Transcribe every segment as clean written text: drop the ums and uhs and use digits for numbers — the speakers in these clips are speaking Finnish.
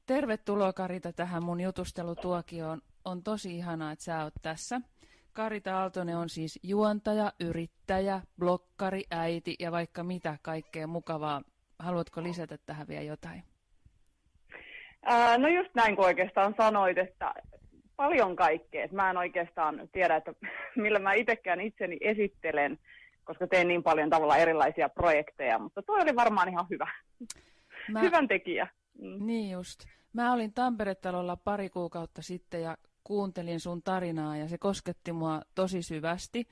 Tervetuloa Karita tähän mun jutustelutuokioon. On tosi ihanaa, että sä oot tässä. Karita Aaltonen on siis juontaja, yrittäjä, blokkari, äiti ja vaikka mitä kaikkea mukavaa. Haluatko lisätä tähän vielä jotain? No just näin kuin oikeastaan sanoit, että paljon kaikkea. Mä en oikeastaan tiedä, että millä mä itsekään itseni esittelen, koska teen niin paljon tavallaan erilaisia projekteja, mutta toi oli varmaan ihan hyvä. Hyvän tekijä. Niin just. Mä olin Tampere-talolla pari kuukautta sitten ja kuuntelin sun tarinaa ja se kosketti mua tosi syvästi.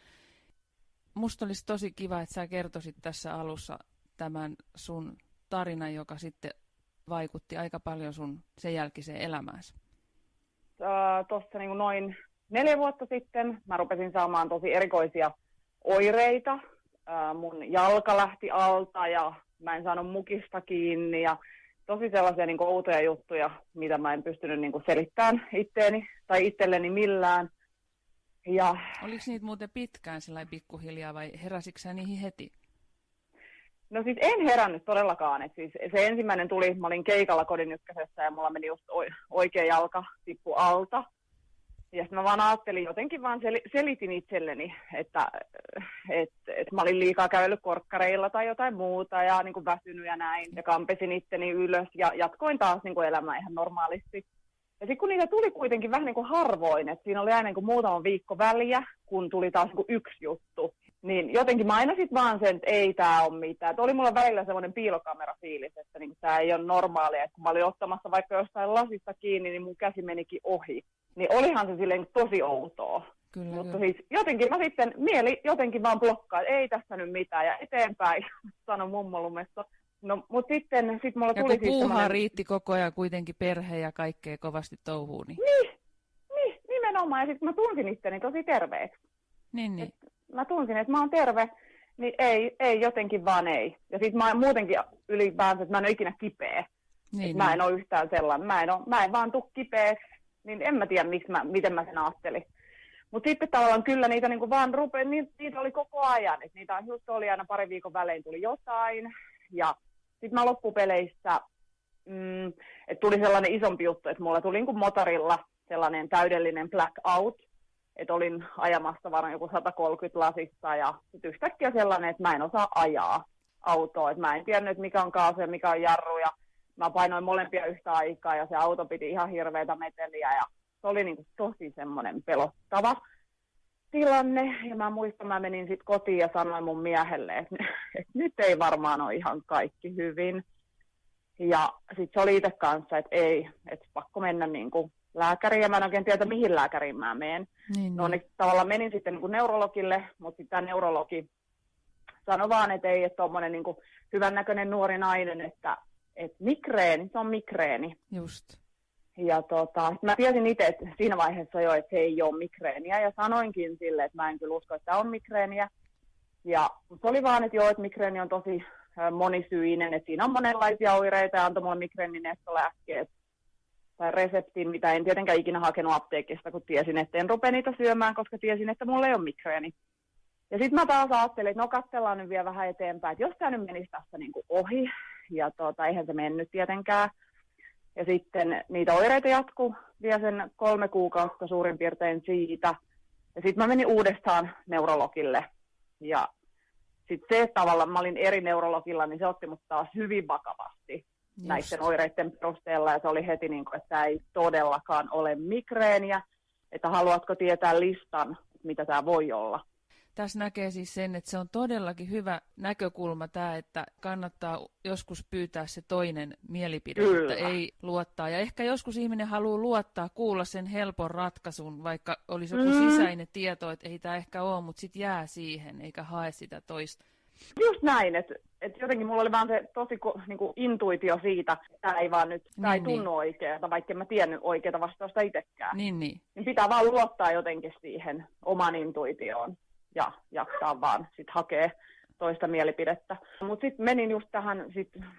Musta olisi tosi kiva, että sä kertoisit tässä alussa tämän sun tarinan, joka sitten vaikutti aika paljon sun sen jälkeiseen elämääsi. Tuossa niin noin 4 vuotta sitten mä rupesin saamaan tosi erikoisia oireita. Mun jalka lähti alta ja mä en saanut mukista kiinni ja tosi sellaisia niin kuin outoja juttuja, mitä mä en pystynyt niin kuin selittämään itteeni tai itselleni millään. Ja oliko niitä muuten pitkään sellainen pikkuhiljaa vai heräsitkö sä niihin heti? No siis en herännyt todellakaan. Et siis se ensimmäinen tuli, mä olin keikalla Kodin ykkösessä ja mulla meni just oikea jalka tippu alta. Ja sitten mä vaan ajattelin, jotenkin vaan selitin itselleni, että mä olin liikaa kävellyt korkkareilla tai jotain muuta ja niin kuin väsynyt ja näin. Ja kampesin itteni ylös ja jatkoin taas niin kuin elämää ihan normaalisti. Ja sitten kun niitä tuli kuitenkin vähän niin kuin harvoin, että siinä oli aina niin kuin muutama viikko väliä, kun tuli taas niin kuin yksi juttu. Niin jotenkin mä aina sitten vaan sen, että ei tää ole mitään. Että oli mulla välillä semmoinen piilokamerafiilis, että niin tää ei ole normaalia. Että kun mä olin ottamassa vaikka jostain lasista kiinni, niin mun käsi menikin ohi. Niin olihan se silleen tosi outoa. Kyllä, mutta siis jotenkin mä sitten, mieli jotenkin vaan blokkaa, että ei tässä nyt mitään ja eteenpäin, sanoi mummolumessa. No, mutta sitten mulla tuli siis puuhaa riitti koko ajan kuitenkin perhe ja kaikkea kovasti touhuun. Niin, nimenomaan. Ja sitten mä tunsin itteni tosi terveeksi. Niin. Mä tunsin, että mä oon terve, niin ei jotenkin vaan ei. Ja sitten mä muutenkin ylipäänsä, että mä en ole ikinä kipeä. Mä en ole yhtään sellainen. Mä en vaan tuu kipeäksi, niin en mä tiedä, miten mä sen ajattelin. Mutta sitten tavallaan kyllä niitä niinku vaan niitä oli koko ajan. Et niitä just oli aina 2 viikon välein tuli jotain. Ja sitten mä loppupeleissä, että tuli sellainen isompi juttu, että mulla tuli niinku motorilla sellainen täydellinen blackout. Että olin ajamassa varmaan joku 130 lasissa ja sitten yhtäkkiä sellainen, että mä en osaa ajaa autoa. Että mä en tiennyt, että mikä on kaasu ja mikä on jarru ja mä painoin molempia yhtä aikaa ja se auto piti ihan hirveätä meteliä ja se oli niinku tosi semmoinen pelottava tilanne. Ja mä muistan, mä menin sitten kotiin ja sanoin mun miehelle, että nyt ei varmaan ole ihan kaikki hyvin. Ja sitten se oli itse kanssa, että ei, että pakko mennä niinku lääkäriin ja mä en oikein tiedä, mihin lääkäriin mä menen. Niin. No onneksi tavallaan menin sitten niinku neurologille, mutta sitten tämä neurologi sanoi vaan, että ei, että tommonen niinku hyvännäköinen nuori nainen, että migreeni, se on migreeni. Just. Ja mä tiesin itse, että siinä vaiheessa jo, että se ei ole migreeniä ja sanoinkin sille, että mä en kyllä usko, että tämä on migreeniä. Ja se oli vaan, että joo, että migreeni on tosi monisyinen, että siinä on monenlaisia oireita ja antoi mulle migreeninestolääkkeet tai reseptin, mitä en tietenkään ikinä hakenut apteekista, kun tiesin, että en rupea niitä syömään, koska tiesin, että mulla ei ole migreeni. Ja sitten mä taas ajattelin, että no katsellaan nyt vielä vähän eteenpäin, että jos tämä nyt menisi tässä niinku ohi, ja eihän se mennyt tietenkään. Ja sitten niitä oireita jatkuu vielä sen 3 kuukautta suurin piirtein siitä. Ja sitten mä menin uudestaan neurologille. Ja sitten se, että tavallaan mä olin eri neurologilla, niin se otti mut taas hyvin vakavasti näiden oireiden perusteella. Ja se oli heti niin kuin, että tämä ei todellakaan ole migreeniä. Että haluatko tietää listan, mitä tämä voi olla. Tässä näkee siis sen, että se on todellakin hyvä näkökulma tämä, että kannattaa joskus pyytää se toinen mielipide, Kyllä. Että ei luottaa. Ja ehkä joskus ihminen haluaa luottaa, kuulla sen helpon ratkaisun, vaikka olisi joku sisäinen tieto, että ei tämä ehkä ole, mutta sitten jää siihen, eikä hae sitä toista. Just näin, että jotenkin mulla oli vaan se tosi niinku intuitio siitä, että tämä ei vaan nyt, tämä ei tunnu oikealta, vaikka en mä tiennyt oikeata vastausta itsekään. Niin. Pitää vaan luottaa jotenkin siihen oman intuitioon. Ja jaksaa vaan sitten hakea toista mielipidettä. Mutta sitten menin just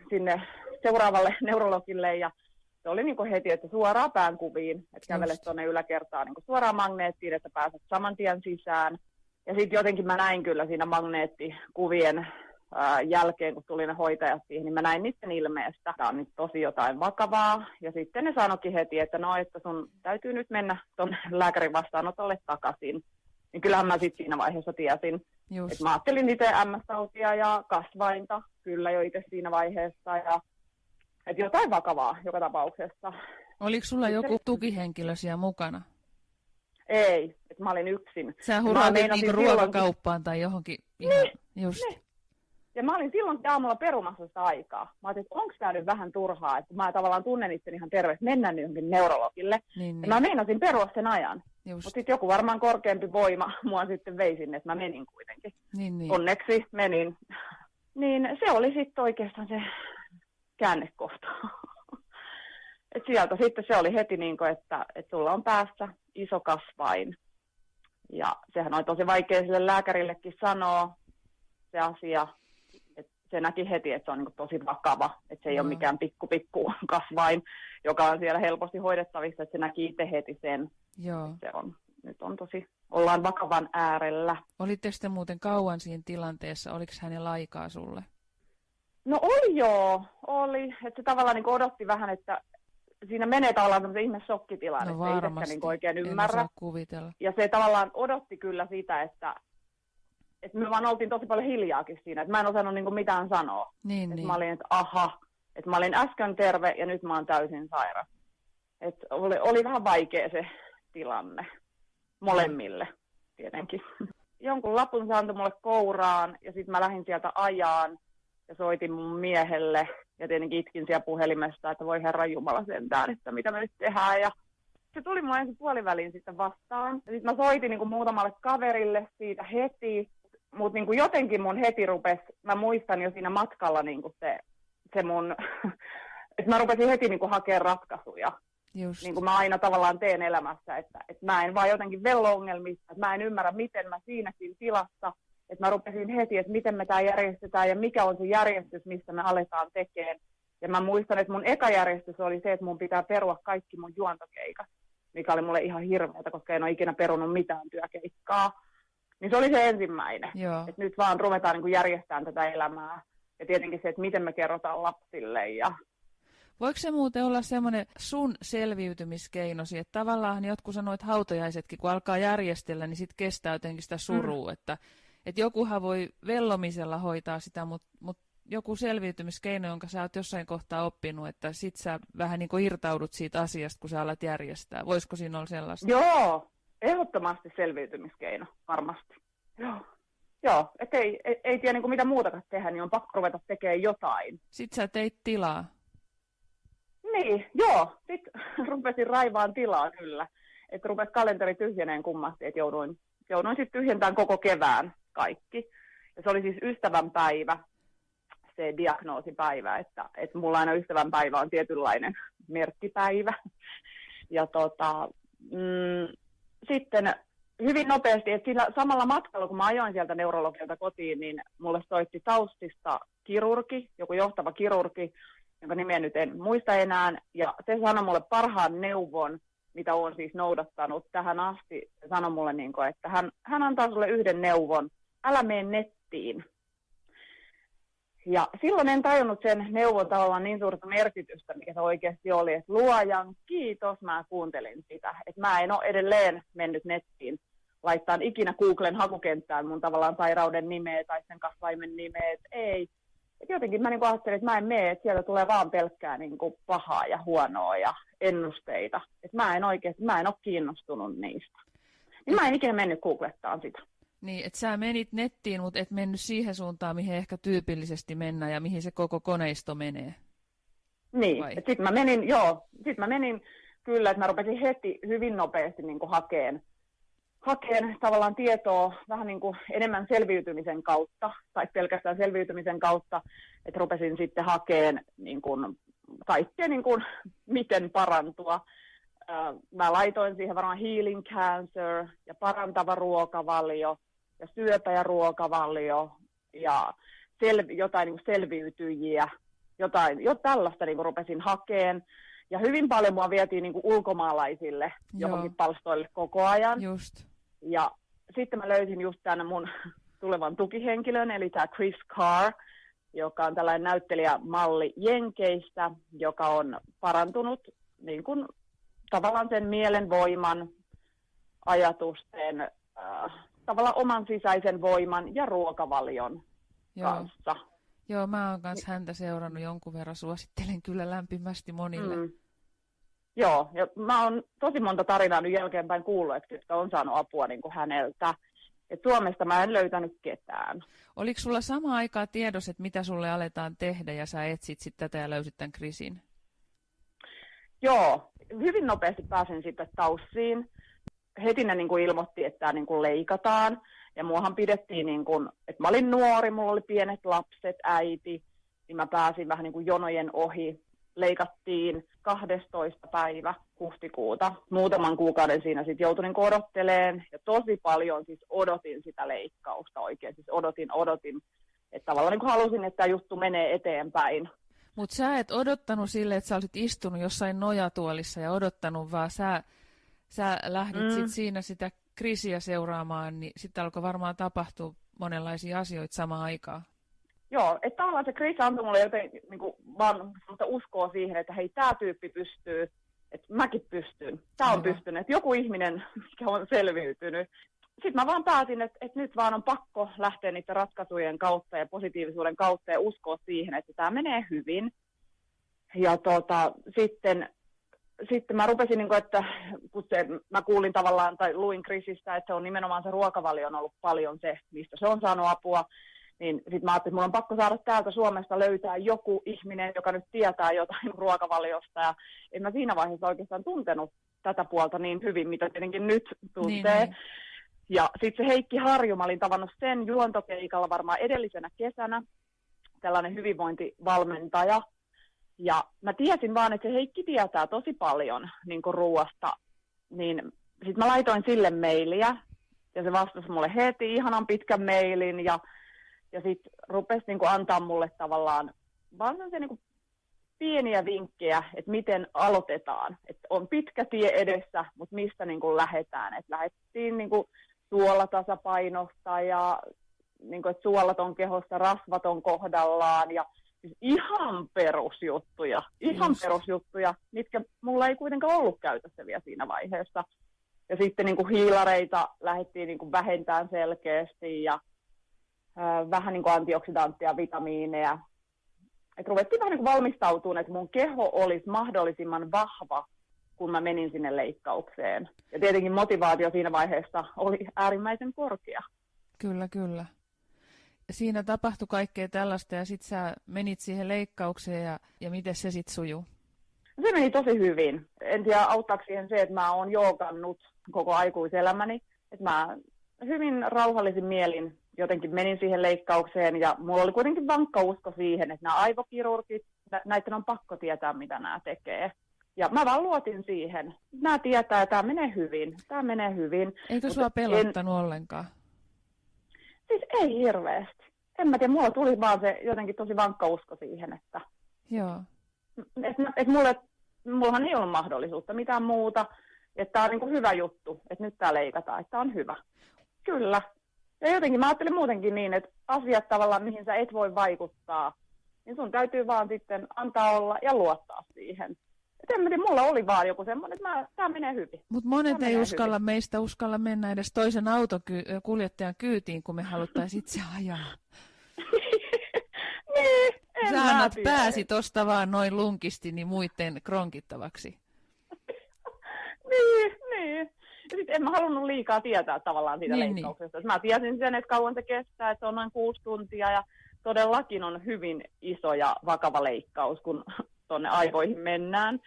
sinne seuraavalle neurologille ja se oli niinku heti, että suoraan päänkuviin, että kävelet tuonne yläkertaan niinku suoraan magneettiin, että pääset saman tien sisään. Ja sitten jotenkin mä näin kyllä siinä magneettikuvien jälkeen, kun tuli ne hoitajat siihen, niin mä näin niiden ilmeestä. Tämä on nyt tosi jotain vakavaa. Ja sitten ne sanoikin heti, että no, että sun täytyy nyt mennä tuonne lääkärin vastaanotolle takaisin. Niin kyllähän mä sitten siinä vaiheessa tiesin. Että mä ajattelin itse MS-tautia ja kasvainta kyllä jo itse siinä vaiheessa. Ja, että jotain vakavaa joka tapauksessa. Oliko sulla joku tukihenkilö siellä mukana? Ei, että mä olin yksin. Sä hurautit niinku ruokakauppaan tai johonkin. Ihan, just. Ja mä olin silloin aamulla perumassa sitä aikaa. Mä ajattelin, että onko tämä nyt vähän turhaa, että mä tavallaan tunnen itseni ihan terveesti, mennään johonkin neurologille. Niin. Ja mä meinasin perua sen ajan. Just. Mutta sitten joku varmaan korkeampi voima mua sitten vei sinne, että mä menin kuitenkin. Niin. Onneksi menin. Niin se oli sitten oikeastaan se käännekohta. Et sieltä sitten se oli heti niin kuin, että sulla on päässä iso kasvain. Ja sehän oli tosi vaikea sille lääkärillekin sanoa se asia. Että se näki heti, että se on niin kuin tosi vakava. Että se ei ole mikään pikku kasvain, joka on siellä helposti hoidettavissa. Että se näki itse heti sen. Joo. Nyt on ollaan vakavan äärellä. Olitteko te muuten kauan siinä tilanteessa? Oliko hänellä aikaa sulle? No oli joo, oli. Että se tavallaan niin odotti vähän, että siinä menee tavallaan tämmöisen ihme shokkitilanne, no että ei niin oikein ymmärrä. En osaa kuvitella. Ja se tavallaan odotti kyllä sitä, että me vaan oltiin tosi paljon hiljaakin siinä, että mä en osannut niin mitään sanoa. Niin. Mä olin, että aha, että mä olin äsken terve ja nyt mä oon täysin sairas. Että oli vähän vaikea se tilanne molemmille tietenkin. Jonkun lapun se antoi mulle kouraan ja sitten mä lähdin sieltä ajaan ja soitin mun miehelle ja tietenkin itkin siellä puhelimesta, että voi Herran Jumala sentään, että mitä me nyt tehdään. Ja se tuli mulle ensin puoliväliin sitten vastaan. Ja sitten mä soitin niin kuin muutamalle kaverille siitä heti, mutta niin kuin jotenkin mun heti rupesi, mä muistan jo siinä matkalla niin kuin se mun, että mä rupesin heti niin kuin hakemaan ratkaisuja. Just. Niin kuin mä aina tavallaan teen elämässä, että mä en vaan jotenkin vello-ongelmissa, että mä en ymmärrä, miten mä siinäkin tilassa, että mä rupesin heti, että miten me tämä järjestetään ja mikä on se järjestys, missä me aletaan tekemään. Ja mä muistan, että mun eka järjestys oli se, että mun pitää perua kaikki mun juontokeikat, mikä oli mulle ihan hirveätä, koska en ole ikinä perunut mitään työkeikkaa. Niin se oli se ensimmäinen, että nyt vaan ruvetaan niin kuin järjestämään tätä elämää. Ja tietenkin se, että miten me kerrotaan lapsille ja voiko se muuten olla semmoinen sun selviytymiskeinosi, että tavallaan jotkut sanoo, että hautajaisetkin, kun alkaa järjestellä, niin sitten kestää jotenkin sitä surua, että jokuhan voi vellomisella hoitaa sitä, mutta joku selviytymiskeino, jonka sä oot jossain kohtaa oppinut, että sit sä vähän niin kuin irtaudut siitä asiasta, kun sä alat järjestää. Voisiko siinä olla sellaista? Joo, ehdottomasti selviytymiskeino, varmasti. Joo, että ei tiedä niin mitä muutakaan tehdä, niin on pakko ruveta tekemään jotain. Sitten sä teit tilaa. Niin, joo. Sitten rupesin raivaan tilaa kyllä. Että rupesi kalenteri tyhjeneen kummasti, että jouduin sitten tyhjentämään koko kevään kaikki. Ja se oli siis ystävänpäivä, se diagnoosipäivä, että mulla aina ystävänpäivä on tietynlainen merkkipäivä. Ja sitten hyvin nopeasti, että siinä samalla matkalla, kun mä ajoin sieltä neurologilta kotiin, niin mulle soitti Taustista kirurgi, joku johtava kirurgi, jonka nimeä nyt en muista enää, ja se sanoi mulle parhaan neuvon, mitä olen siis noudattanut tähän asti. Se sanoi mulle, että hän antaa sulle yhden neuvon, älä mene nettiin. Ja silloin en tajunnut sen neuvon tavallaan niin suurta merkitystä, mikä se oikeasti oli, että luojan kiitos, mä kuuntelin sitä. Että mä en ole edelleen mennyt nettiin laittaa ikinä Googlen hakukenttään mun tavallaan sairauden nimeä tai sen kasvaimen nimeä, että ei. Et jotenkin mä ajattelin, että mä en mene, että sieltä tulee vaan pelkkää pahaa ja huonoa ja ennusteita. Että mä en ole kiinnostunut niistä. Niin mä en ikinä mennyt googlettaan sitä. Niin, että sä menit nettiin, mutta et mennyt siihen suuntaan, mihin ehkä tyypillisesti mennään ja mihin se koko koneisto menee. Niin, että sit mä menin kyllä, että mä rupesin heti hyvin nopeasti hakeen tavallaan tietoa vähän enemmän selviytymisen kautta, tai pelkästään selviytymisen kautta, että rupesin sitten hakemaan kaikkea, miten parantua. Mä laitoin siihen varmaan healing cancer ja parantava ruokavalio ja syöpä ja ruokavalio ja jotain selviytyjiä, jo tällaista rupesin hakemaan. Ja hyvin paljon mua vietiin ulkomaalaisille johonkin palstoille koko ajan. Just. Ja sitten mä löysin just tämän mun tulevan tukihenkilön, eli tämä Chris Carr, joka on tällainen näyttelijämalli Jenkeistä, joka on parantunut niin kuin, tavallaan sen mielenvoiman, ajatusten, tavallaan oman sisäisen voiman ja ruokavalion kanssa. Joo, mä oon kanssa häntä seurannut jonkun verran, suosittelen kyllä lämpimästi monille. Joo, ja mä oon tosi monta tarinaa nyt jälkeenpäin kuullut, että on saanut apua niin kuin häneltä. Et Suomesta mä en löytänyt ketään. Oliko sulla sama aikaa tiedossa, että mitä sulle aletaan tehdä ja sä etsit sitten tätä ja löysit tämän Chrisin? Joo, hyvin nopeasti pääsin sitten taussiin. Heti ne niin kuin ilmoitti, että tämä niin kuin leikataan. Ja muahan pidettiin, niin kuin, että mä olin nuori, mulla oli pienet lapset, äiti. Niin mä pääsin vähän niin kuin jonojen ohi. Leikattiin 12. päivä huhtikuuta. Muutaman kuukauden siinä sitten joutuin odottelemaan. Ja tosi paljon siis odotin sitä leikkausta oikein. Siis odotin. Että tavallaan niin kuin halusin, että tämä juttu menee eteenpäin. Mutta sä et odottanut sille, että sä olisit istunut jossain nojatuolissa ja odottanut, vaan sä lähdit sit siinä sitä Chrisiä seuraamaan, niin sitten alkoi varmaan tapahtua monenlaisia asioita samaan aikaan. Joo, että tavallaan se Chris antoi mulle joten niin kuin, vaan uskoa siihen, että hei, tämä tyyppi pystyy, että mäkin pystyn. Tämä on pystynyt, että joku ihminen, mikä on selviytynyt. Sitten mä vaan päätin, että nyt vaan on pakko lähteä niiden ratkaisujen kautta ja positiivisuuden kautta ja uskoa siihen, että tämä menee hyvin. Ja sitten mä rupesin, niin kuin, että kun mä kuulin tavallaan tai luin Chrisistä, että se on nimenomaan se ruokavalio on ollut paljon se, mistä se on saanut apua. Niin sitten mä ajattelin, että mulla on pakko saada täältä Suomesta löytää joku ihminen, joka nyt tietää jotain ruokavaliosta. Ja en mä siinä vaiheessa oikeastaan tuntenut tätä puolta niin hyvin, mitä tietenkin nyt tuntee. Niin. Ja sitten se Heikki Harju, mä olin tavannut sen juontokeikalla varmaan edellisenä kesänä, tällainen hyvinvointivalmentaja. Ja mä tiesin vaan, että se Heikki tietää tosi paljon niin kuin ruoasta. Niin sitten mä laitoin sille mailia ja se vastasi mulle heti ihanan pitkän mailin ja sitten rupesi niin kuin antaa mulle tavallaan vaan niin kuin pieniä vinkkejä, että miten aloitetaan. Että on pitkä tie edessä, mutta mistä niin kuin lähdetään. Että lähdettiin niin kuin suolatasapainosta ja niin kuin, että suolat on kehossa, rasvat on kohdallaan ja siis ihan perusjuttuja, mitkä mulla ei kuitenkaan ollut käytössä vielä siinä vaiheessa. Ja sitten niin kuin hiilareita lähdettiin niin kuin vähentämään selkeästi ja vähän niin kuin antioksidanttia, vitamiineja. Et ruvettiin vähän niin kuin valmistautumaan, että mun keho olisi mahdollisimman vahva, kun mä menin sinne leikkaukseen. Ja tietenkin motivaatio siinä vaiheessa oli äärimmäisen korkea. Kyllä, kyllä. Siinä tapahtui kaikkea tällaista ja sitten sä menit siihen leikkaukseen ja miten se sitten sujuu? Se meni tosi hyvin. En tiedä auttaako siihen se, että mä oon joogannut koko aikuiselämäni. Että mä hyvin rauhallisin mielin jotenkin menin siihen leikkaukseen ja mulla oli kuitenkin vankka usko siihen, että nämä aivokirurgit, näiden on pakko tietää, mitä nämä tekee. Ja mä vaan luotin siihen. Nämä tietää ja tämä menee hyvin. Eikö sua pelottanut ollenkaan? Siis ei hirveästi. En mä tiedä, mulla tuli vaan se jotenkin tosi vankka usko siihen, että joo. Mullahan ei ollut mahdollisuutta mitään muuta. Että tämä on niin kuin hyvä juttu, että nyt tämä leikataan, että tämä on hyvä. Kyllä. Ja jotenkin mä ajattelin muutenkin niin, että asiat tavallaan, mihin sä et voi vaikuttaa, niin sun täytyy vaan sitten antaa olla ja luottaa siihen. Että en mä tiedä, mulla oli vaan joku semmoinen, että tämä menee hyvin. Mutta monet ei meistä uskalla mennä edes toisen kuljettajan kyytiin, kun me haluttaisiin itse ajaa. Niin, sä annat pääsi tosta vaan noin lunkisti niin muiden kronkittavaksi. Niin. Ja sitten en mä halunnut liikaa tietää tavallaan siitä leikkauksesta. Niin. Mä tiesin sen, että kauan se kestää, että se on noin 6 tuntia ja todellakin on hyvin iso ja vakava leikkaus, kun tuonne aivoihin mennään.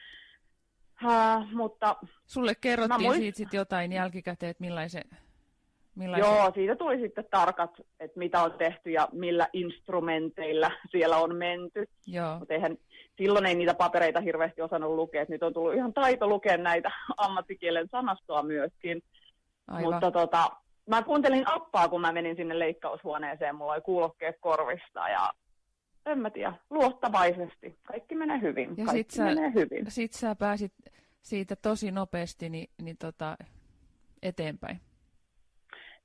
Mutta sulle kerrottiin siitä sit jotain jälkikäteen, että millaisen... Joo, siitä tuli sitten tarkat, että mitä on tehty ja millä instrumenteilla siellä on menty. Mutta silloin ei niitä papereita hirveästi osannut lukea. Nyt on tullut ihan taito lukea näitä ammattikielen sanastoa myöskin. Mutta mä kuuntelin appaa, kun mä menin sinne leikkaushuoneeseen. Mulla oli kuulokkeet korvista ja en mä tiedä, luottavaisesti. Kaikki menee hyvin. Ja sit sä pääsit siitä tosi nopeasti eteenpäin.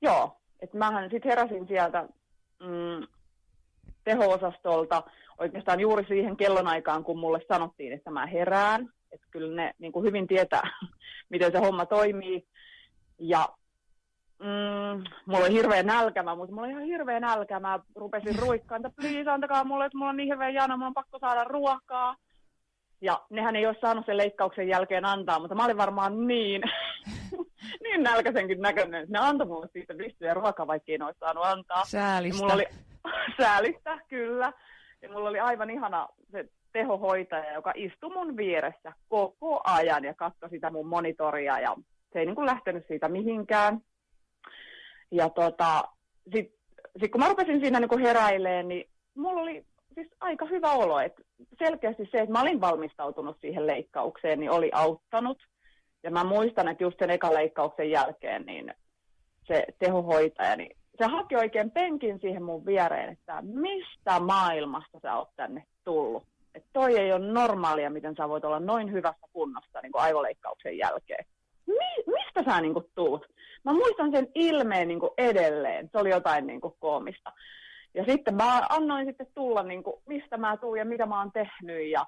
Joo, että mähän sitten heräsin sieltä teho-osastolta oikeastaan juuri siihen kellonaikaan, kun mulle sanottiin, että mä herään. Että kyllä ne niin kuin hyvin tietää, miten se homma toimii. Ja mulla oli hirveä nälkä, mulla oli ihan hirveä nälkä. Mä rupesin ruikkaan, että please antakaa mulle, että mulla on niin hirveä jano, mulla on pakko saada ruokaa. Ja nehän ei olisi saanut sen leikkauksen jälkeen antaa, mutta mä olin varmaan niin nälkäisenkin näköinen, että ne antoi mulle siitä vistyä ruokaa, vaikka ei olisi saanut antaa. Säälistä. Mulla oli säälistä, kyllä. Ja mulla oli aivan ihana se tehohoitaja, joka istui mun vieressä koko ajan ja katsoi sitä mun monitoria ja se ei niin kuin lähtenyt siitä mihinkään. Ja sit kun mä rupesin siinä niin kuin heräilemään, niin mulla oli siis aika hyvä olo. Et selkeästi se, että mä olin valmistautunut siihen leikkaukseen, niin oli auttanut. Ja mä muistan, että just sen ekan leikkauksen jälkeen, niin se tehohoitaja, niin se haki oikein penkin siihen mun viereen, että mistä maailmasta sä oot tänne tullut. Että toi ei ole normaalia, miten sä voit olla noin hyvässä kunnossa niin kuin aivoleikkauksen jälkeen. Mistä sä niin kuin tuut? Mä muistan sen ilmeen niin kuin edelleen. Se oli jotain niin kuin koomista. Ja sitten mä annoin sitten tulla, niin kuin, mistä mä tuun ja mitä mä oon tehnyt. Ja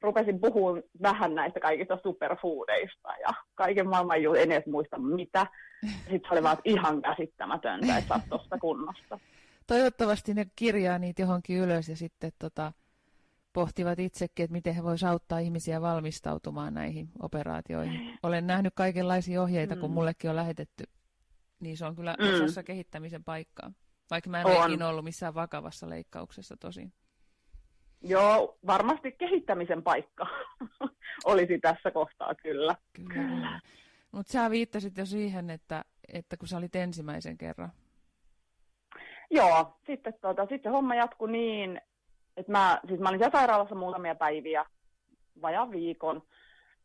rupesin puhumaan vähän näistä kaikista superfoodeista ja kaiken maailman en edes muista mitä. Sitten se oli vaan ihan käsittämätöntä, että sä oot tosta kunnossa. Toivottavasti ne kirjaa niitä johonkin ylös ja sitten pohtivat itsekin, että miten he voisivat auttaa ihmisiä valmistautumaan näihin operaatioihin. Olen nähnyt kaikenlaisia ohjeita, kun mullekin on lähetetty. Niin se on kyllä osassa kehittämisen paikkaa. Vaikka mä en ole ikinä ollut missään vakavassa leikkauksessa tosin. Joo, varmasti kehittämisen paikka olisi tässä kohtaa kyllä. Kyllä. Mutta sä viittasit jo siihen, että kun sä olit ensimmäisen kerran. Joo, sitten homma jatkui niin, että mä olin siellä sairaalassa muutamia päiviä, vajaan viikon,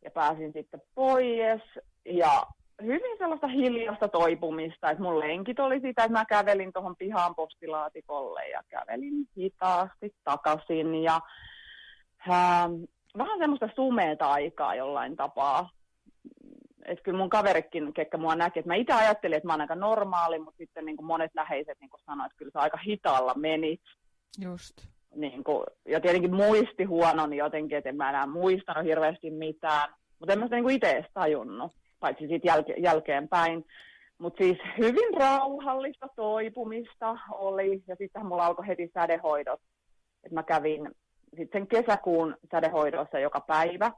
ja pääsin sitten pois. Ja hyvin sellaista hiljaista toipumista, että mun lenkit oli sitä, että mä kävelin tuohon pihaan postilaatikolle ja kävelin hitaasti takaisin. Ja vähän semmoista sumeeta aikaa jollain tapaa. Että kyllä mun kaverikin, ketkä mua näki, että mä itse ajattelin, että mä oon aika normaali, mutta sitten niin kuin monet läheiset niin kuin sanoivat, että kyllä se aika hitaalla meni. Just. Niin kuin, ja tietenkin muisti huono, niin jotenkin, että en mä enää muistanut hirveästi mitään. Mutta en mä sitä niin kuin itse edes tajunnut, paitsi siitä jälkeenpäin. Mutta siis hyvin rauhallista toipumista oli, ja sitten mulla alkoi heti sädehoidot. Et mä kävin sitten sen kesäkuun sädehoidossa joka päivä.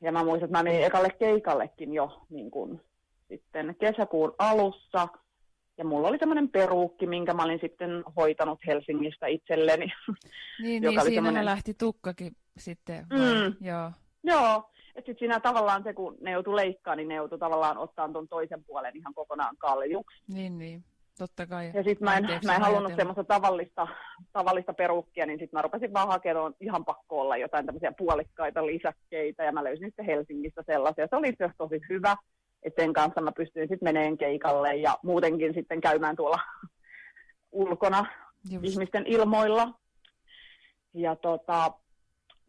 Ja mä muistan, että mä menin ekalle keikallekin jo niin kun, sitten kesäkuun alussa. Ja mulla oli tämmöinen peruukki, minkä mä olin sitten hoitanut Helsingistä itselleni. Niin, siinähän lähti tukkakin sitten. Joo, että sitten siinä tavallaan se, kun ne joutui leikkaamaan, niin ne joutui tavallaan ottaa ton toisen puolen ihan kokonaan kaljuksi. Niin, totta kai. Ja sitten mä en halunnut semmoista tavallista peruukkia, niin sitten mä rupesin vaan hakemaan ihan pakko olla jotain tämmöisiä puolikkaita lisäkkeitä, ja mä löysin sitten Helsingistä sellaisia. Se oli myös tosi hyvä, että sen kanssa mä pystyin sitten meneen keikalle ja muutenkin sitten käymään tuolla ulkona ihmisten ilmoilla. Ja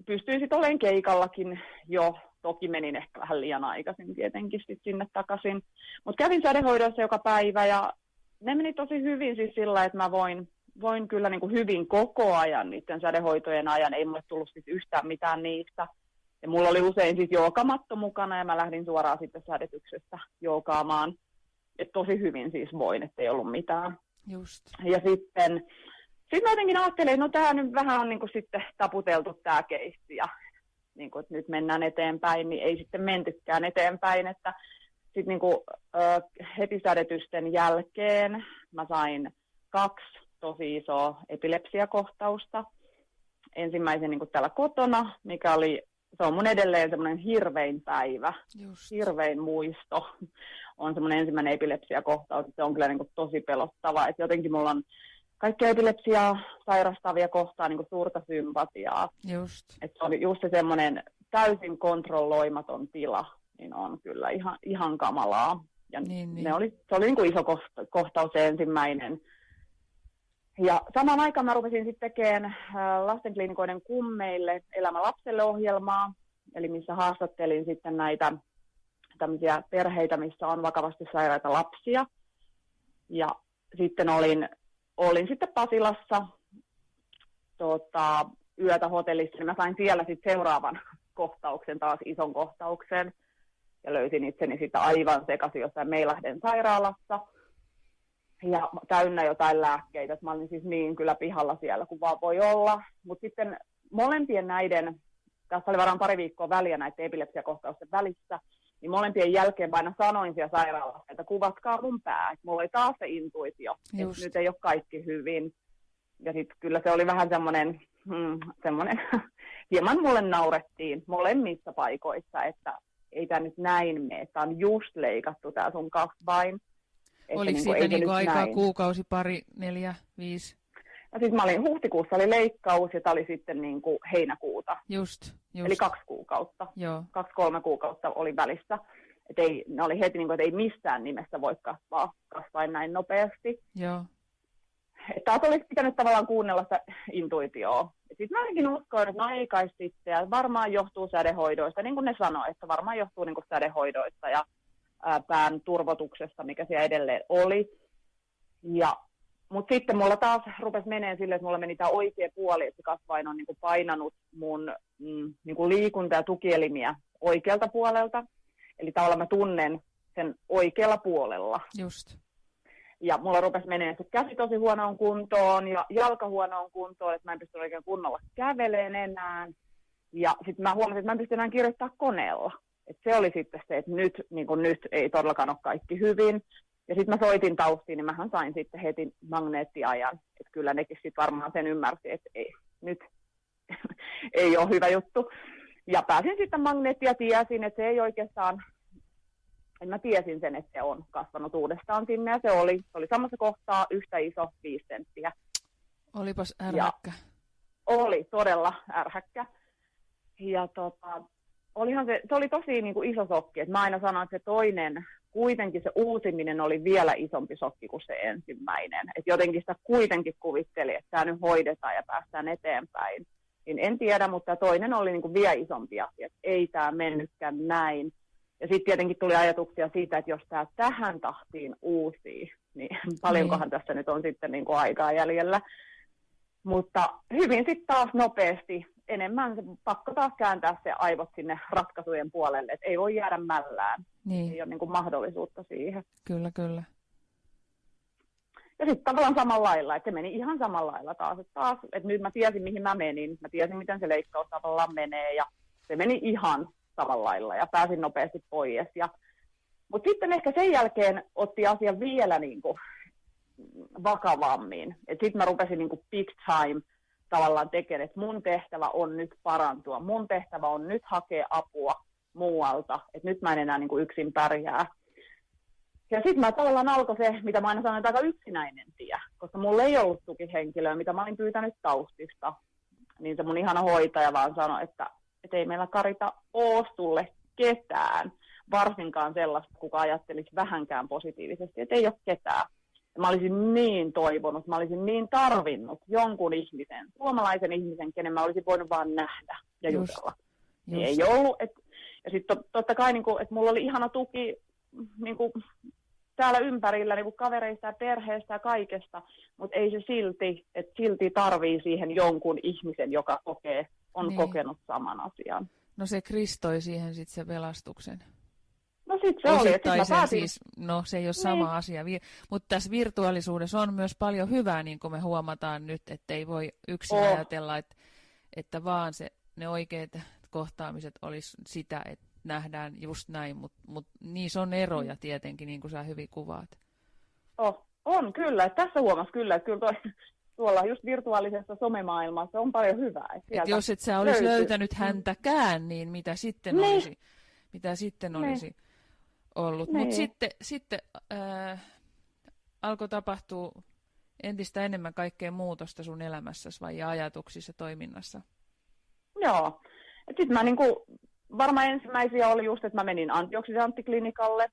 pystyin sitten olemaan keikallakin jo. Toki menin ehkä vähän liian aikaisin tietenkin sitten sinne takaisin. Mutta kävin sädehoidossa joka päivä ja ne meni tosi hyvin siis sillä, että mä voin kyllä niin kuin hyvin koko ajan niiden sädehoitojen ajan. Ei mulle tullut siis yhtään mitään niistä. Ja mulla oli usein siis joogamatto mukana ja mä lähdin suoraan sitten sädetyksestä joogaamaan. Et tosi hyvin siis voin, ettei ollut mitään. Just. Ja sitten mä jotenkin ajattelin, että no tää nyt vähän on niin kuin sitten taputeltu tää keissi ja niin kuin, että nyt mennään eteenpäin, niin ei sitten mentykään eteenpäin. Että sitten niin kuin, heti sädetysten jälkeen mä sain 2 tosi isoa epilepsiakohtausta. Ensimmäisen niin kuin täällä kotona, mikä oli, se on mun edelleen semmoinen hirvein päivä, hirvein muisto. On semmoinen ensimmäinen epilepsiakohtaus, se on kyllä niin kuin tosi pelottava. Että jotenkin mulla on kaikkia epilepsiaa sairastavia kohtaan niin kuin suurta sympatiaa. Että se oli just se semmoinen täysin kontrolloimaton tila, niin on kyllä ihan kamalaa. Ja se oli niin kuin iso kohtaus se ensimmäinen. Ja samaan aikaan mä rupesin sitten tekemään lastenklinikoiden kummeille Elämä lapselle -ohjelmaa, eli missä haastattelin sitten näitä tämmöisiä perheitä, missä on vakavasti sairaita lapsia. Ja sitten olin sitten Pasilassa yötä hotellissa, niin mä sain siellä sitten seuraavan kohtauksen, taas ison kohtauksen. Ja löysin itseni sitten aivan sekaisin jossain Meilahden sairaalassa. Ja täynnä jotain lääkkeitä. Mä olin siis niin kyllä pihalla siellä kuin vaan voi olla. Mutta sitten molempien näiden, tässä oli varmaan pari viikkoa väliä näiden epilepsiakohtausten välissä, niin molempien jälkeen mä aina sanoin siellä sairaalassa, että kuvatkaa mun pää. Mulla oli taas se intuitio, että nyt ei ole kaikki hyvin. Ja sitten kyllä se oli vähän semmoinen hieman mulle naurettiin molemmissa paikoissa, että ei tämä nyt näin mene. Tämä on just leikattu tämä sun kasvain. Oliko siitä niinku aikaa näin. Kuukausi, pari, 4, 5? No siis mä olin huhtikuussa oli leikkaus ja tämä oli sitten niinku heinäkuuta. Just. Eli 2 kuukautta. Joo. 2-3 kuukautta oli välissä. Ne oli heti niinku, että ei missään nimessä voi kasvain näin nopeasti. Joo. Taas olisi pitänyt tavallaan kuunnella sitä intuitioa. Sitten mä ainakin uskoin, että no ei kai sitten, ja varmaan johtuu sädehoidoista, niin kuin ne sanoi, että varmaan johtuu niin kuin sädehoidoista ja pään turvotuksesta, mikä siellä edelleen oli. Mutta sitten mulla taas rupesi menee silleen, että mulla meni tämä oikea puoli, että se kasvain on niin kuin painanut mun niin kuin liikunta- ja tukielimiä oikealta puolelta. Eli tavallaan mä tunnen sen oikealla puolella. Just. Ja mulla rupesi menemään se käsi tosi huonoon kuntoon ja jalka huonoon kuntoon, että mä en pysty oikein kunnolla kävelemään enää. Ja sitten mä huomasin, että mä en pysty enää kirjoittamaan koneella. Et se oli sitten se, että nyt ei todellakaan ole kaikki hyvin. Ja sitten mä soitin taustiin, niin mähän sain sitten heti magneettiajan. Että kyllä nekin sitten varmaan sen ymmärsi, että nyt ei ole hyvä juttu. Ja pääsin sitten magneettiin ja tiesin, että se ei oikeastaan... Mä tiesin sen, että se on kasvanut uudestaan sinne ja se oli samassa kohtaa yhtä iso 5 senttiä. Olipas ärhäkkä. Oli todella ärhäkkä. Ja olihan se oli tosi niin kuin iso sokki. Et mä aina sanon, että se toinen, kuitenkin se uusiminen oli vielä isompi sokki kuin se ensimmäinen. Et jotenkin sitä kuitenkin kuvitteli, että tämä nyt hoidetaan ja päästään eteenpäin. Niin en tiedä, mutta toinen oli niin kuin vielä isompi asia, että ei tämä mennytkään näin. Ja sitten tietenkin tuli ajatuksia siitä, että jos tämä tähän tahtiin uusii, niin paljonkohan tässä nyt on sitten niin kuin aikaa jäljellä. Mutta hyvin sitten taas nopeasti, enemmän pakko taas kääntää se aivot sinne ratkaisujen puolelle, että ei voi jäädä mällään. Niin. Ei ole niin kuin mahdollisuutta siihen. Kyllä. Ja sitten tavallaan samalla lailla, että se meni ihan samalla lailla taas, että nyt mä tiesin mihin mä menin, mä tiesin miten se leikkaus tavallaan menee ja se meni ihan samalla lailla ja pääsin nopeasti pois. Mutta sitten ehkä sen jälkeen otti asian vielä niinku vakavammin. Sitten mä rupesin niinku big time tavallaan tekemään, että mun tehtävä on nyt parantua. Mun tehtävä on nyt hakea apua muualta. Että nyt mä en enää niinku yksin pärjää. Ja sitten mä tavallaan alkoi se, mitä mä aina sanoin, että aika yksinäinen tie. Koska mulla ei ollut tukihenkilöä, mitä mä olin pyytänyt taustista. Niin se mun ihana hoitaja vaan sanoi, että ei meillä Karita ole sulle ketään, varsinkaan sellaista, kuka ajattelisi vähänkään positiivisesti, että ei ole ketään. Ja mä olisin niin toivonut, mä olisin niin tarvinnut jonkun ihmisen, suomalaisen ihmisen, kenen mä olisin voinut vaan nähdä ja jutella. Niin ei ollut. Ja sitten totta kai, niin että mulla oli ihana tuki niin kuin, täällä ympärillä niin kuin kavereista ja perheestä ja kaikesta, mutta ei se silti tarvii siihen jonkun ihmisen, joka on kokenut saman asian. No se kristoi siihen sitten se pelastuksen. No sitten se oli. Siis, no se ei ole sama asia, mutta tässä virtuaalisuudessa on myös paljon hyvää, niin kuin me huomataan nyt, että ei voi yksin ajatella, että vaan ne oikeat kohtaamiset olisi sitä, että nähdään just näin, mutta niissä on eroja tietenkin, niin kuin sä hyvin kuvaat. On kyllä, että tässä huomasi kyllä, että kyllä tuolla just virtuaalisessa somemaailmassa on paljon hyvää. Et jos et sä olisi löytänyt häntäkään, niin mitä sitten olisi ollut. Mutta sitten alkoi tapahtua entistä enemmän kaikkea muutosta sun elämässäsi vai ajatuksissa, toiminnassa? Joo. Sitten mä niinku, varmaan ensimmäisiä oli just, että mä menin antioksidanttiklinikalle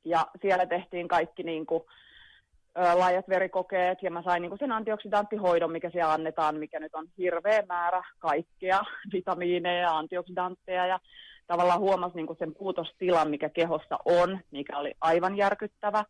ja siellä tehtiin kaikki niinku, laajat verikokeet ja mä sain niinku sen antioksidanttihoidon, mikä siellä annetaan, mikä nyt on hirveä määrä kaikkea, vitamiineja ja antioksidantteja ja tavallaan huomasi niinku sen puutostilan, mikä kehossa on, mikä oli aivan järkyttävä.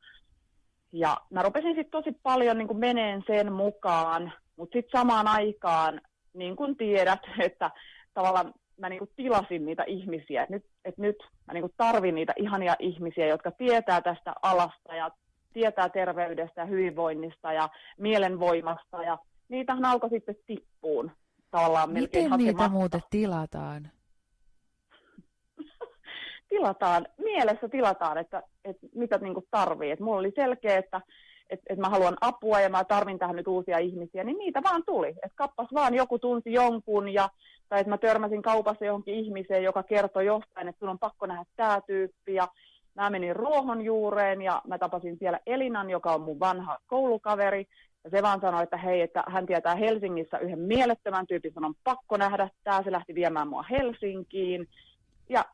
Ja mä rupesin sitten tosi paljon niin kuin meneen sen mukaan, mutta sitten samaan aikaan, niin kuin tiedät, että tavallaan mä niin kuin tilasin niitä ihmisiä, että nyt mä niin kuin tarvin niitä ihania ihmisiä, jotka tietää tästä alasta ja tietää terveydestä ja hyvinvoinnista ja mielenvoimasta, ja niitähän alkoi sitten tippuun tavallaan melkein hakematta. Miten niitä muuten tilataan? Mielessä tilataan, että mitä niin kuin tarvii. Et mulla oli selkeä, että mä haluan apua ja mä tarvin tähän nyt uusia ihmisiä, niin niitä vaan tuli. Että kappas vaan joku tunsi jonkun, tai että mä törmäsin kaupassa johonkin ihmiseen, joka kertoi jostain, että sun on pakko nähdä tämä tyyppi. Ja mä menin Ruohonjuureen ja mä tapasin siellä Elinan, joka on mun vanha koulukaveri. Ja se vaan sanoi, että hei, että hän tietää Helsingissä yhden mielettömän tyypin, on pakko nähdä tämä. Se lähti viemään mua Helsinkiin. Ja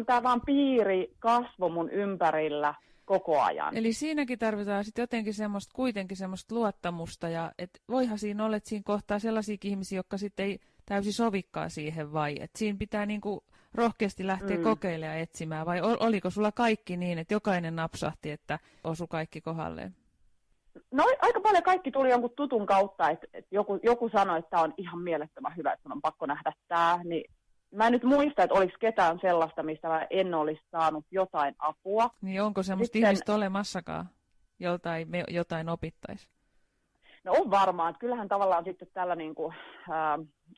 tämä vaan piiri kasvoi mun ympärillä koko ajan. Eli siinäkin tarvitaan sitten jotenkin kuitenkin semmoista luottamusta, ja et voihan siinä olla, että siinä kohtaa sellaisiakin ihmisiä, jotka sitten ei täysin sovikkaa siihen, vai että siinä pitää niinku rohkeasti lähteä kokeilemaan ja etsimään, vai oliko sulla kaikki niin, että jokainen napsahti, että osui kaikki kohdalleen? No aika paljon kaikki tuli jonkun tutun kautta, että joku sanoi, että tämä on ihan mielettömän hyvä, että on pakko nähdä tämä, niin mä en nyt muista, että olisi ketään sellaista, mistä mä en olisi saanut jotain apua. Niin onko semmoista ihmistä olemassakaan, joltain me jotain opittaisi? No on varmaan. Kyllähän tavallaan sitten tällä niin kuin,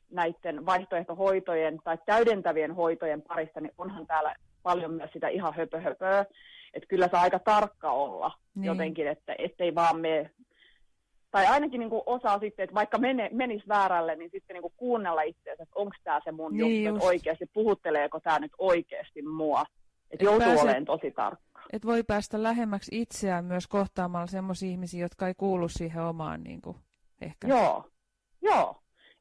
näiden vaihtoehtohoitojen tai täydentävien hoitojen parissa, niin onhan täällä paljon myös sitä ihan höpöhöpöä. Että kyllä saa aika tarkka olla jotenkin, että ettei vaan mene. Tai ainakin niin kuin osaa sitten, että vaikka menisi väärälle, niin sitten niin kuin kuunnella itseänsä, että onko tämä se mun juttu, että oikeasti puhutteleeko tämä nyt oikeasti mua. Että joutuu olemaan tosi tarkka. Että voi päästä lähemmäksi itseään myös kohtaamalla semmoisia ihmisiä, jotka ei kuulu siihen omaan niin kuin, ehkä. Joo.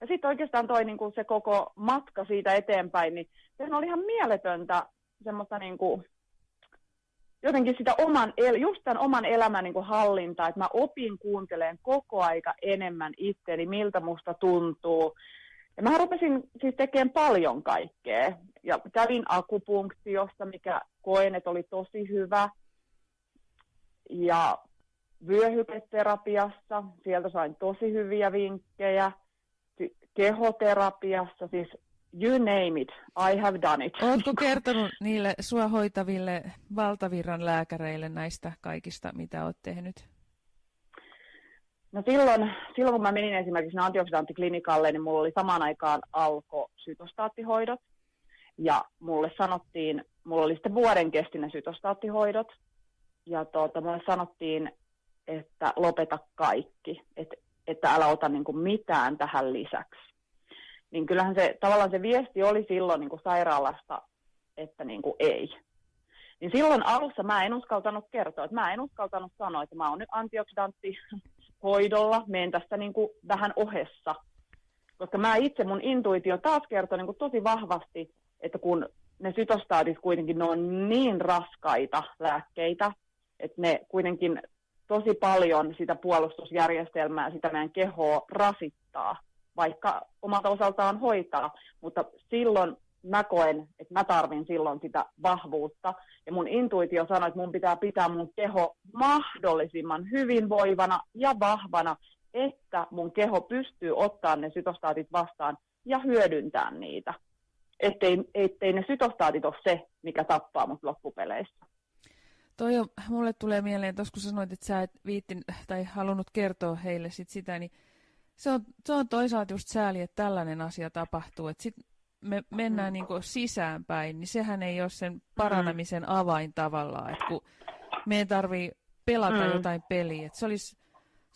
Ja sitten oikeastaan toi niin kuin se koko matka siitä eteenpäin, niin se oli ihan mieletöntä semmoista niin kuin, jotenkin sitä just tämän oman elämän niin kuin hallintaa, että mä opin kuuntelemaan koko aika enemmän itseäni, miltä musta tuntuu. Ja mä rupesin siis tekemään paljon kaikkea. Ja kävin akupunktiossa, mikä koen, että oli tosi hyvä. Ja vyöhyketerapiassa, sieltä sain tosi hyviä vinkkejä. Kehoterapiassa, siis you name it, I have done it. Oletko kertonut niille sua hoitaville valtavirran lääkäreille näistä kaikista, mitä olet tehnyt? No silloin kun mä menin esimerkiksi antioksidanttiklinikalle, niin mulla oli samaan aikaan alkoi sytostaattihoidot. Ja mulle sanottiin, mulla oli sitten vuoden kesti ne sytostaattihoidot. Ja mulle sanottiin, että lopeta kaikki, että älä ota niin kuin mitään tähän lisäksi. Niin kyllähän tavallaan se viesti oli silloin niin kuin sairaalasta, että niin kuin ei. Niin silloin alussa mä en uskaltanut kertoa, että mä en uskaltanut sanoa, että mä oon nyt antioksidanttihoidolla, menen tästä niin kuin vähän ohessa. Koska mun intuitio taas kertoi niin kuin tosi vahvasti, että kun ne sytostaatit kuitenkin, ne on niin raskaita lääkkeitä, että ne kuitenkin tosi paljon sitä puolustusjärjestelmää, sitä meidän kehoa rasittaa, vaikka omalta osaltaan hoitaa, mutta silloin mä koen, että mä tarvin silloin sitä vahvuutta, ja mun intuitio sanoi, että mun pitää pitää mun keho mahdollisimman hyvinvoivana ja vahvana, että mun keho pystyy ottaa ne sytostaatit vastaan ja hyödyntää niitä, ettei ne sytostaatit ole se, mikä tappaa mut loppupeleissä. Mulle tulee mieleen, että kun sanoit, että sä et viittin tai halunnut kertoa heille sitä, niin se on toisaalta just sääli, että tällainen asia tapahtuu, että sitten me mennään niin kuin sisäänpäin, niin sehän ei ole sen paranemisen avain tavallaan, että kun meidän tarvii pelata jotain peliä, että se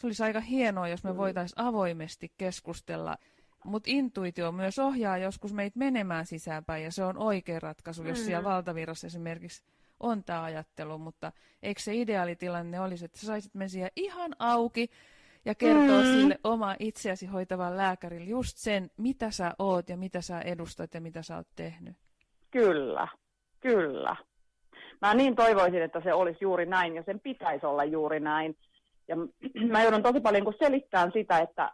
olisi aika hienoa, jos me voitaisiin avoimesti keskustella, mutta intuitio myös ohjaa joskus meitä menemään sisäänpäin, ja se on oikea ratkaisu, jos siellä valtavirrassa esimerkiksi on tämä ajattelu, mutta eikö se ideaalitilanne olisi, että sä saisit mennä siihen ihan auki ja kertoa sille oma itseäsi hoitavan lääkärille just sen, mitä sä oot ja mitä sä edustat ja mitä sä oot tehnyt. Kyllä. Mä niin toivoisin, että se olisi juuri näin ja sen pitäisi olla juuri näin. Ja mä joudun tosi paljon selittämään sitä, että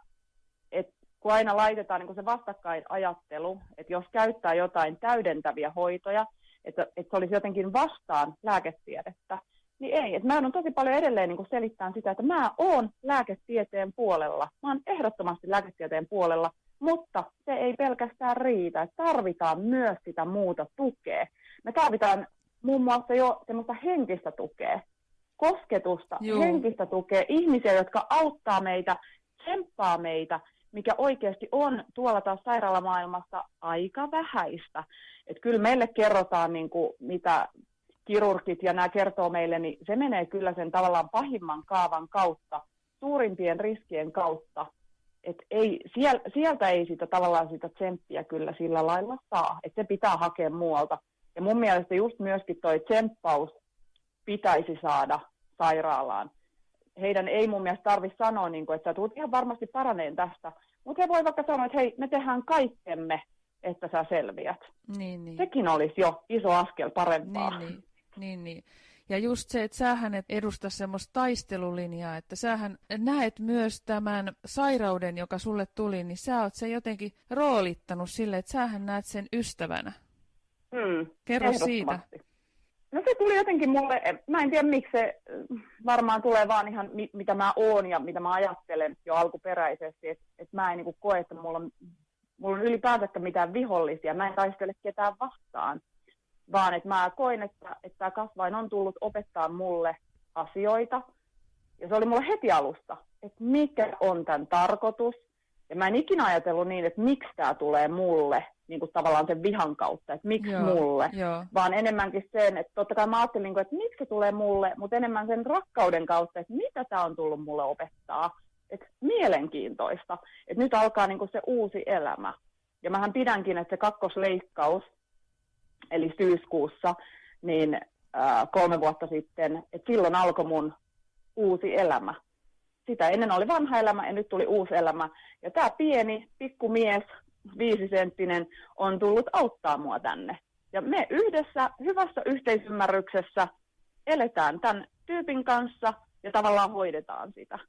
kun aina laitetaan niin se vastakkainajattelu, että jos käyttää jotain täydentäviä hoitoja, että se olisi jotenkin vastaan lääketiedettä, Niin ei, että mä joudun tosi paljon edelleen niin selittämään sitä, että mä oon lääketieteen puolella. Mä oon ehdottomasti lääketieteen puolella, mutta se ei pelkästään riitä. Että tarvitaan myös sitä muuta tukea. Me tarvitaan muun muassa jo semmoista henkistä tukea, kosketusta, henkistä tukea, ihmisiä, jotka auttaa meitä, tsemppaa meitä, mikä oikeasti on tuolla taas sairaalamaailmassa aika vähäistä. Että kyllä meille kerrotaan, niin kuin, mitä kirurgit ja nämä kertoo meille, niin se menee kyllä sen tavallaan pahimman kaavan kautta, suurimpien riskien kautta. Että sieltä ei sitä tavallaan sitä tsemppiä kyllä sillä lailla saa, että se pitää hakea muualta. Ja mun mielestä just myöskin toi tsemppaus pitäisi saada sairaalaan. Heidän ei mun mielestä tarvitse sanoa, että sä tulet ihan varmasti paraneen tästä, mutta he voi vaikka sanoa, että hei, me tehdään kaikkemme, että sä selviät. Niin. Sekin olisi jo iso askel parempaa. Niin. Ja just se, että sähän et edusta semmoista taistelulinjaa, että sähän näet myös tämän sairauden, joka sulle tuli, niin sä oot sen jotenkin roolittanut sille, että sähän näet sen ystävänä. Kerro siitä. No se tuli jotenkin mulle, mä en tiedä miksi se varmaan tulee vaan ihan mitä mä oon ja mitä mä ajattelen jo alkuperäisesti, että mä en niin kuin koe, että mulla on ylipäätänsä mitään vihollisia, mä en taistele ketään vastaan, vaan että mä koin, että tämä kasvain on tullut opettaa mulle asioita ja se oli mulle heti alusta, että mikä on tämän tarkoitus ja mä en ikinä ajatellut niin, että miksi tämä tulee mulle. Niin kuin tavallaan sen vihan kautta, että miksi mulle, vaan enemmänkin sen, että totta kai mä ajattelin, että miksi se tulee mulle, mutta enemmän sen rakkauden kautta, että mitä tämä on tullut mulle opettaa, että mielenkiintoista, että nyt alkaa niin kuin se uusi elämä. Ja mähän pidänkin, että se kakkosleikkaus, eli syyskuussa, niin 3 vuotta sitten, että silloin alkoi mun uusi elämä. Sitä ennen oli vanha elämä ja nyt tuli uusi elämä. Ja tämä pieni pikkumies, 5-senttinen, on tullut auttaa mua tänne. Ja me yhdessä, hyvässä yhteisymmärryksessä, eletään tämän tyypin kanssa ja tavallaan hoidetaan sitä.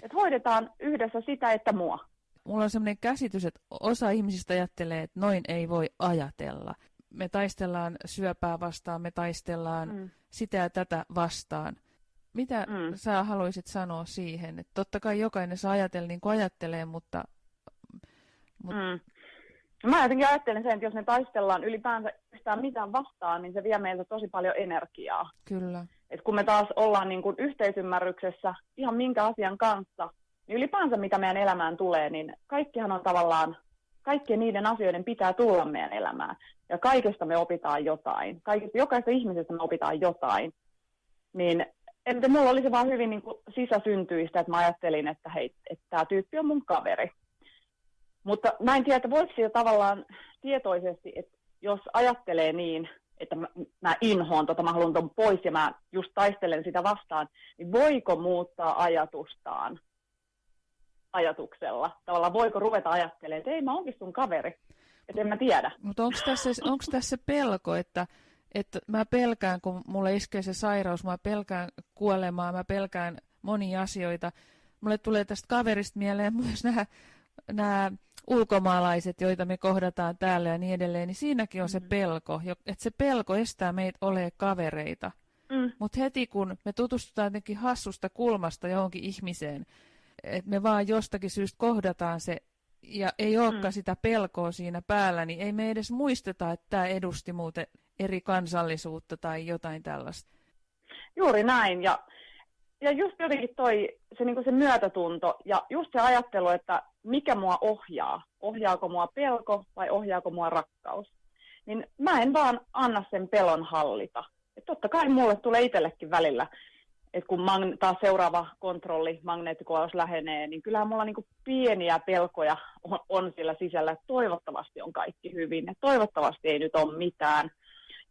Et hoidetaan yhdessä sitä, että mua. Mulla on sellainen käsitys, että osa ihmisistä ajattelee, että noin ei voi ajatella. Me taistellaan syöpää vastaan, me taistellaan sitä ja tätä vastaan. Mitä sä haluaisit sanoa siihen? Että totta kai jokainen saa ajatella niin kuin ajattelee, mutta... Mä jotenkin ajattelen sen, että jos me taistellaan ylipäänsä yhtään mitään vastaan, niin se vie meiltä tosi paljon energiaa. Kyllä. Et kun me taas ollaan niin kuin yhteisymmärryksessä ihan minkä asian kanssa, niin ylipäänsä mitä meidän elämään tulee, niin kaikkihan on tavallaan, kaikkien niiden asioiden pitää tulla meidän elämään. Ja kaikesta me opitaan jotain. Jokaisesta ihmisestä me opitaan jotain. Niin että mulla oli se vaan hyvin niin kuin sisäsyntyistä, että mä ajattelin, että hei, että tämä tyyppi on mun kaveri. Mutta mä en tiedä, että voiko siitä tavallaan tietoisesti, että jos ajattelee niin, että mä inhoon mä haluan ton pois ja mä just taistelen sitä vastaan, niin voiko muuttaa ajatustaan ajatuksella? Tavallaan voiko ruveta ajattelemaan, että ei, mä oonkin sun kaveri, että en mä tiedä. Mutta onko tässä pelko, että mä pelkään, kun mulle iskee se sairaus, mä pelkään kuolemaa, mä pelkään monia asioita. Mulle tulee tästä kaverista mieleen myös nämä ulkomaalaiset, joita me kohdataan täällä ja niin edelleen, niin siinäkin on se pelko, että se pelko estää meitä olemaan kavereita. Mutta heti kun me tutustutaan jotenkin hassusta kulmasta johonkin ihmiseen, että me vaan jostakin syystä kohdataan se ja ei olekaan sitä pelkoa siinä päällä, niin ei me edes muisteta, että tämä edusti muuten eri kansallisuutta tai jotain tällaista. Juuri näin, ja just jotenkin se myötätunto ja just se ajattelu, että mikä mua ohjaa. Ohjaako mua pelko vai ohjaako mua rakkaus? Niin mä en vaan anna sen pelon hallita. Et totta kai mulle tulee itsellekin välillä, että kun taas seuraava kontrolli, magneettikuvaus lähenee, niin kyllähän mulla niinku pieniä pelkoja on siellä sisällä, että toivottavasti on kaikki hyvin, että toivottavasti ei nyt ole mitään.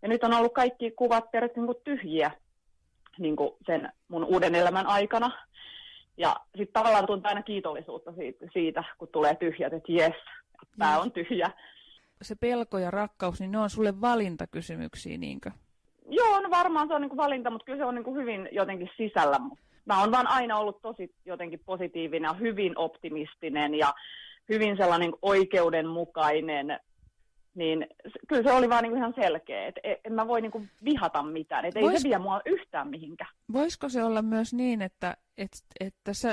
Ja nyt on ollut kaikki kuvat periaatteessa niinku tyhjiä niinku sen mun uuden elämän aikana. Ja sitten tavallaan tuntuu aina kiitollisuutta siitä, kun tulee tyhjät, että jes, tämä on tyhjä. Se pelko ja rakkaus, niin ne on sulle valintakysymyksiä, niinkö? Joo, no varmaan se on niinku valinta, mutta kyllä se on niinku hyvin jotenkin sisällä. Mä oon vaan aina ollut tosi jotenkin positiivinen ja hyvin optimistinen ja hyvin sellainen oikeudenmukainen niin kyllä se oli vaan niin kuin ihan selkeä, että en mä voi niin kuin vihata mitään, että ei se vie mua yhtään mihinkään. Voisiko se olla myös niin, että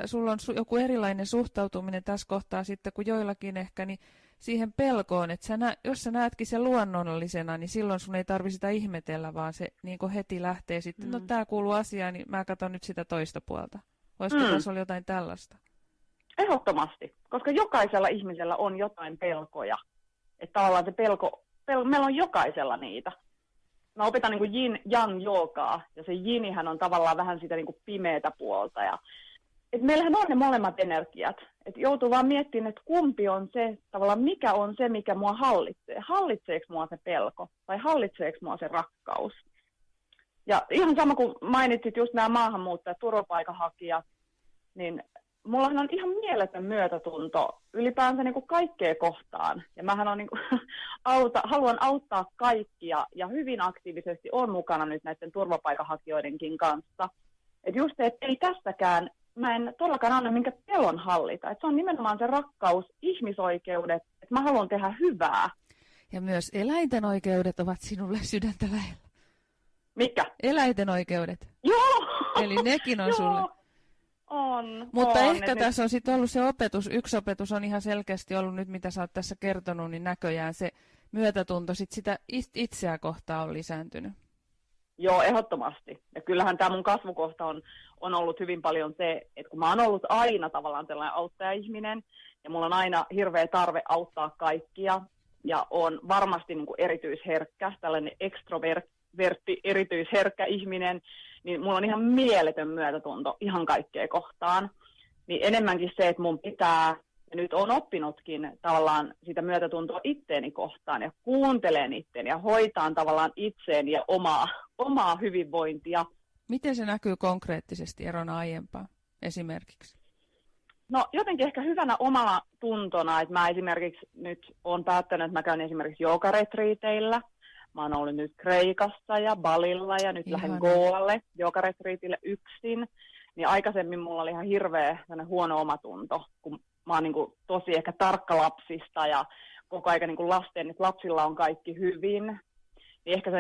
sulla on joku erilainen suhtautuminen tässä kohtaa sitten kuin joillakin ehkä, niin siihen pelkoon, että jos sä näetkin sen luonnollisena, niin silloin sun ei tarvitse sitä ihmetellä, vaan se niin kuin heti lähtee sitten, no tää kuuluu asiaan, niin mä katson nyt sitä toista puolta. Voisiko tässä olla jotain tällaista? Ehdottomasti, koska jokaisella ihmisellä on jotain pelkoja. Että tavallaan se pelko, meillä on jokaisella niitä. Mä opetan niin kuin yin-yang-joogaa, ja se yinihän on tavallaan vähän sitä niin kuin pimeätä puolta. Et meillähän on ne molemmat energiat. Et joutuu vaan miettimään, että kumpi on se, tavallaan mikä on se, mikä mua hallitsee. Hallitseeko mua se pelko, vai hallitseeko mua se rakkaus? Ja ihan sama kuin mainitsit just nämä maahanmuuttajat, turvapaikanhakijat, niin mullahan on ihan mieletön myötätunto ylipäänsä niin kuin kaikkea kohtaan. Ja mähän on, niin kuin, haluan auttaa kaikkia ja hyvin aktiivisesti on mukana nyt näiden turvapaikanhakijoidenkin kanssa. Että just se, että ei tästäkään, mä en todellakaan anna minkä pelon hallita. Että se on nimenomaan se rakkaus, ihmisoikeudet, että mä haluan tehdä hyvää. Ja myös eläinten oikeudet ovat sinulle sydäntä lähellä. Mikä? Eläinten oikeudet. Joo! Eli nekin on sulle. Mutta ehkä tässä on sitten ollut se opetus, yksi opetus on ihan selkeästi ollut nyt, mitä sä oot tässä kertonut, niin näköjään se myötätunto sit sitä itseä kohtaan on lisääntynyt. Joo, ehdottomasti. Ja kyllähän tämä mun kasvukohta on ollut hyvin paljon se, että kun mä oon ollut aina tavallaan sellainen auttaja-ihminen, ja mulla on aina hirveä tarve auttaa kaikkia, ja on varmasti niin kuin erityisherkkä, tällainen extrovertti, erityisherkkä ihminen, niin mulla on ihan mieletön myötätunto ihan kaikkea kohtaan. Niin enemmänkin se, että mun pitää, ja nyt on oppinutkin tavallaan sitä myötätuntoa itteeni kohtaan, ja kuuntelen itteeni, ja hoitaan tavallaan itseeni ja omaa hyvinvointia. Miten se näkyy konkreettisesti erona aiempaa esimerkiksi? No jotenkin ehkä hyvänä omana tuntona, että mä esimerkiksi nyt olen päättänyt, että mä käyn esimerkiksi joogaretriiteillä. Mä oon ollut nyt Kreikassa ja Balilla ja nyt lähden Goalle joogaretriitille yksin. Niin aikaisemmin mulla oli ihan hirveä huono omatunto, kun mä oon niin kuin tosi ehkä tarkka lapsista ja koko ajan niin kuin että lapsilla on kaikki hyvin. Niin ehkä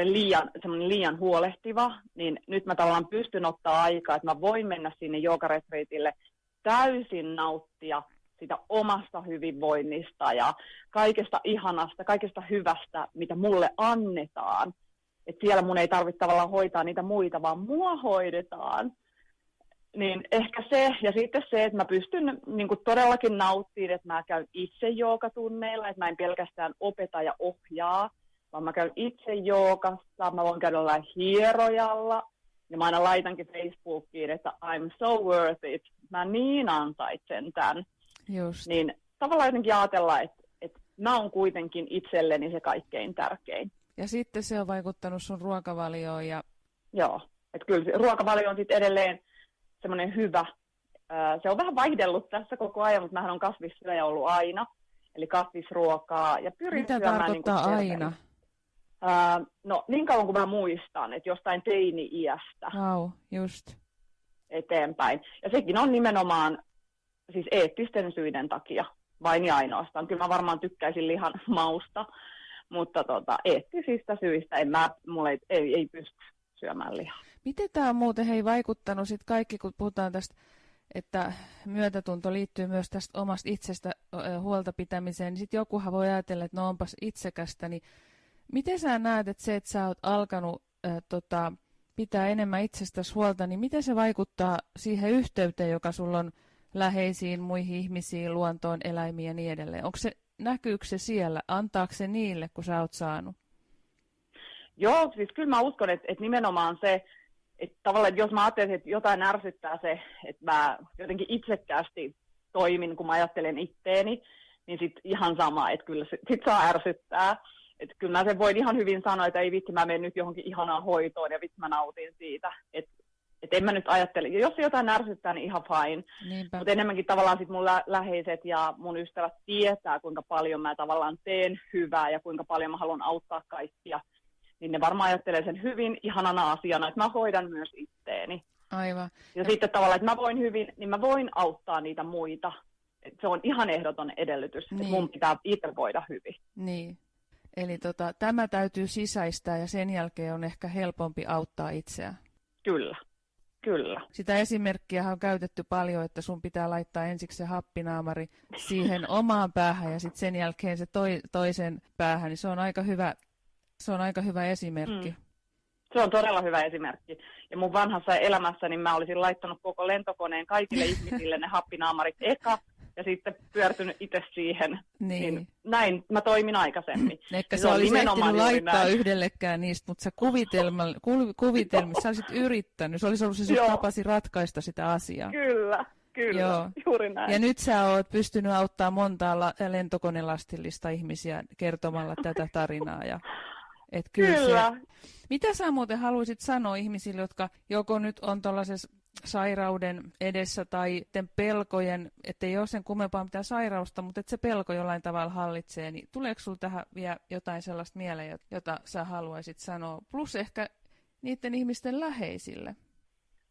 semmoinen liian huolehtiva, niin nyt mä tavallaan pystyn ottaa aikaa, että mä voin mennä sinne joogaretriitille täysin nauttia sitä omasta hyvinvoinnista ja kaikesta ihanasta, kaikesta hyvästä, mitä mulle annetaan. Että siellä mun ei tarvitse tavallaan hoitaa niitä muita, vaan mua hoidetaan. Niin ehkä se, ja sitten se, että mä pystyn niin kuin todellakin nauttimaan, että mä käyn itse joogatunneilla, että mä en pelkästään opeta ja ohjaa, vaan mä käyn itse joogassa, mä voin käydä jollain hierojalla, ja mä aina laitankin Facebookiin, että I'm so worth it, mä niin ansaitsen tämän. Just. Niin tavallaan jotenkin ajatella, että mä oon kuitenkin itselleni se kaikkein tärkein. Ja sitten se on vaikuttanut sun ruokavalioon. Joo, että kyllä ruokavalio on sitten edelleen semmoinen hyvä. Se on vähän vaihdellut tässä koko ajan, mutta mähän on kasvissyöjä ollut aina. Eli kasvisruokaa ja pyrin mitä syömään tarkoittaa niin aina? No niin kauan kuin mä muistan, että jostain teini-iästä just. eteenpäin. Ja sekin on nimenomaan siis eettisten syiden takia, vain ja ainoastaan. Kyllä mä varmaan tykkäisin lihan mausta, mutta eettisistä syistä mulla ei pysty syömään lihaa. Miten tämä on muuten vaikuttanut sit kaikki, kun puhutaan tästä, että myötätunto liittyy myös tästä omasta itsestä huolta pitämiseen, niin sitten jokuhan voi ajatella, että no onpas itsekästä, niin miten sä näet, että se, että sä oot alkanut pitää enemmän itsestäsi huolta, niin miten se vaikuttaa siihen yhteyteen, joka sulla on läheisiin, muihin ihmisiin, luontoon, eläimiin ja niin edelleen? Näkyykö se siellä? Antaako se niille, kun sä oot saanut? Joo, siis kyllä mä uskon, että nimenomaan se, että tavallaan jos mä ajattelen, että jotain ärsyttää se, että mä jotenkin itsekkäästi toimin, kun mä ajattelen itteeni, niin sit ihan sama, että kyllä sit saa ärsyttää. Että kyllä mä sen voin ihan hyvin sanoa, että ei vitsi, mä menen nyt johonkin ihanaan hoitoon ja vitsi mä nautin siitä. Että en mä nyt ajattele, jos jotain ärsyttää, niin ihan fine. Mutta enemmänkin tavallaan sit mun läheiset ja mun ystävät tietää, kuinka paljon mä tavallaan teen hyvää ja kuinka paljon mä haluan auttaa kaikkia. Niin ne varmaan ajattelee sen hyvin ihanana asiana, että mä hoidan myös itteeni. Aivan. Ja sitten tavallaan, että mä voin hyvin, niin mä voin auttaa niitä muita. Et se on ihan ehdoton edellytys, että mun pitää itse voida hyvin. Niin. Eli tämä täytyy sisäistää ja sen jälkeen on ehkä helpompi auttaa itseään. Kyllä, kyllä. Sitä esimerkkiä on käytetty paljon, että sun pitää laittaa ensiksi se happinaamari siihen omaan päähän ja sitten sen jälkeen se toisen päähän, niin se on aika hyvä esimerkki. Se on todella hyvä esimerkki. Ja mun vanhassa elämässäni mä olisin laittanut koko lentokoneen kaikille ihmisille ne happinaamarit eka ja sitten pyörtynyt itse siihen. Niin näin mä toimin aikaisemmin. Ehkä sä olisit ehtinyt laittaa yhdellekään niistä, mutta sä kuvitelmissa sä olisit yrittänyt. Se olisi ollut se sun tapasi ratkaista sitä asiaa. Kyllä, Joo. Juuri näin. Ja nyt sä oot pystynyt auttamaan montaa lentokonelastillista ihmisiä kertomalla tätä tarinaa. Kyllä. Mitä sä muuten haluaisit sanoa ihmisille, jotka joko nyt on tuollaisessa sairauden edessä tai pelkojen, ettei ole sen kummempaa mitään sairausta, mutta että se pelko jollain tavalla hallitsee, niin tuleeko sinulla tähän vielä jotain sellaista mieleen, jota sä haluaisit sanoa? Plus ehkä niiden ihmisten läheisille.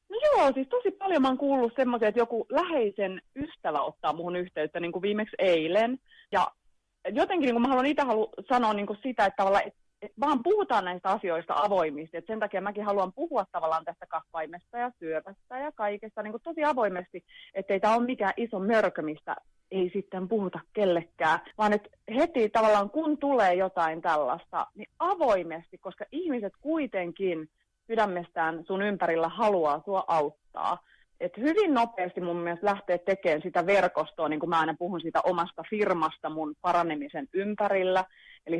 No joo, siis tosi paljon mä oon kuullut semmoisia, että joku läheisen ystävä ottaa muhun yhteyttä, niin kuin viimeksi eilen. Ja jotenkin niin kuin mä haluan itse sanoa niin kuin sitä, että tavallaan vaan puhutaan näistä asioista avoimesti. Et sen takia mäkin haluan puhua tavallaan tästä kasvaimesta ja syöpästä ja kaikesta niin kuin tosi avoimesti, ettei tämä ole mikään iso mörkö, mistä ei sitten puhuta kellekään, vaan että heti tavallaan kun tulee jotain tällaista, niin avoimesti, koska ihmiset kuitenkin sydämestään sun ympärillä haluaa sua auttaa. Et hyvin nopeasti mun mielestä lähtee tekemään sitä verkostoa, niin kuin mä aina puhun siitä omasta firmasta mun paranemisen ympärillä, eli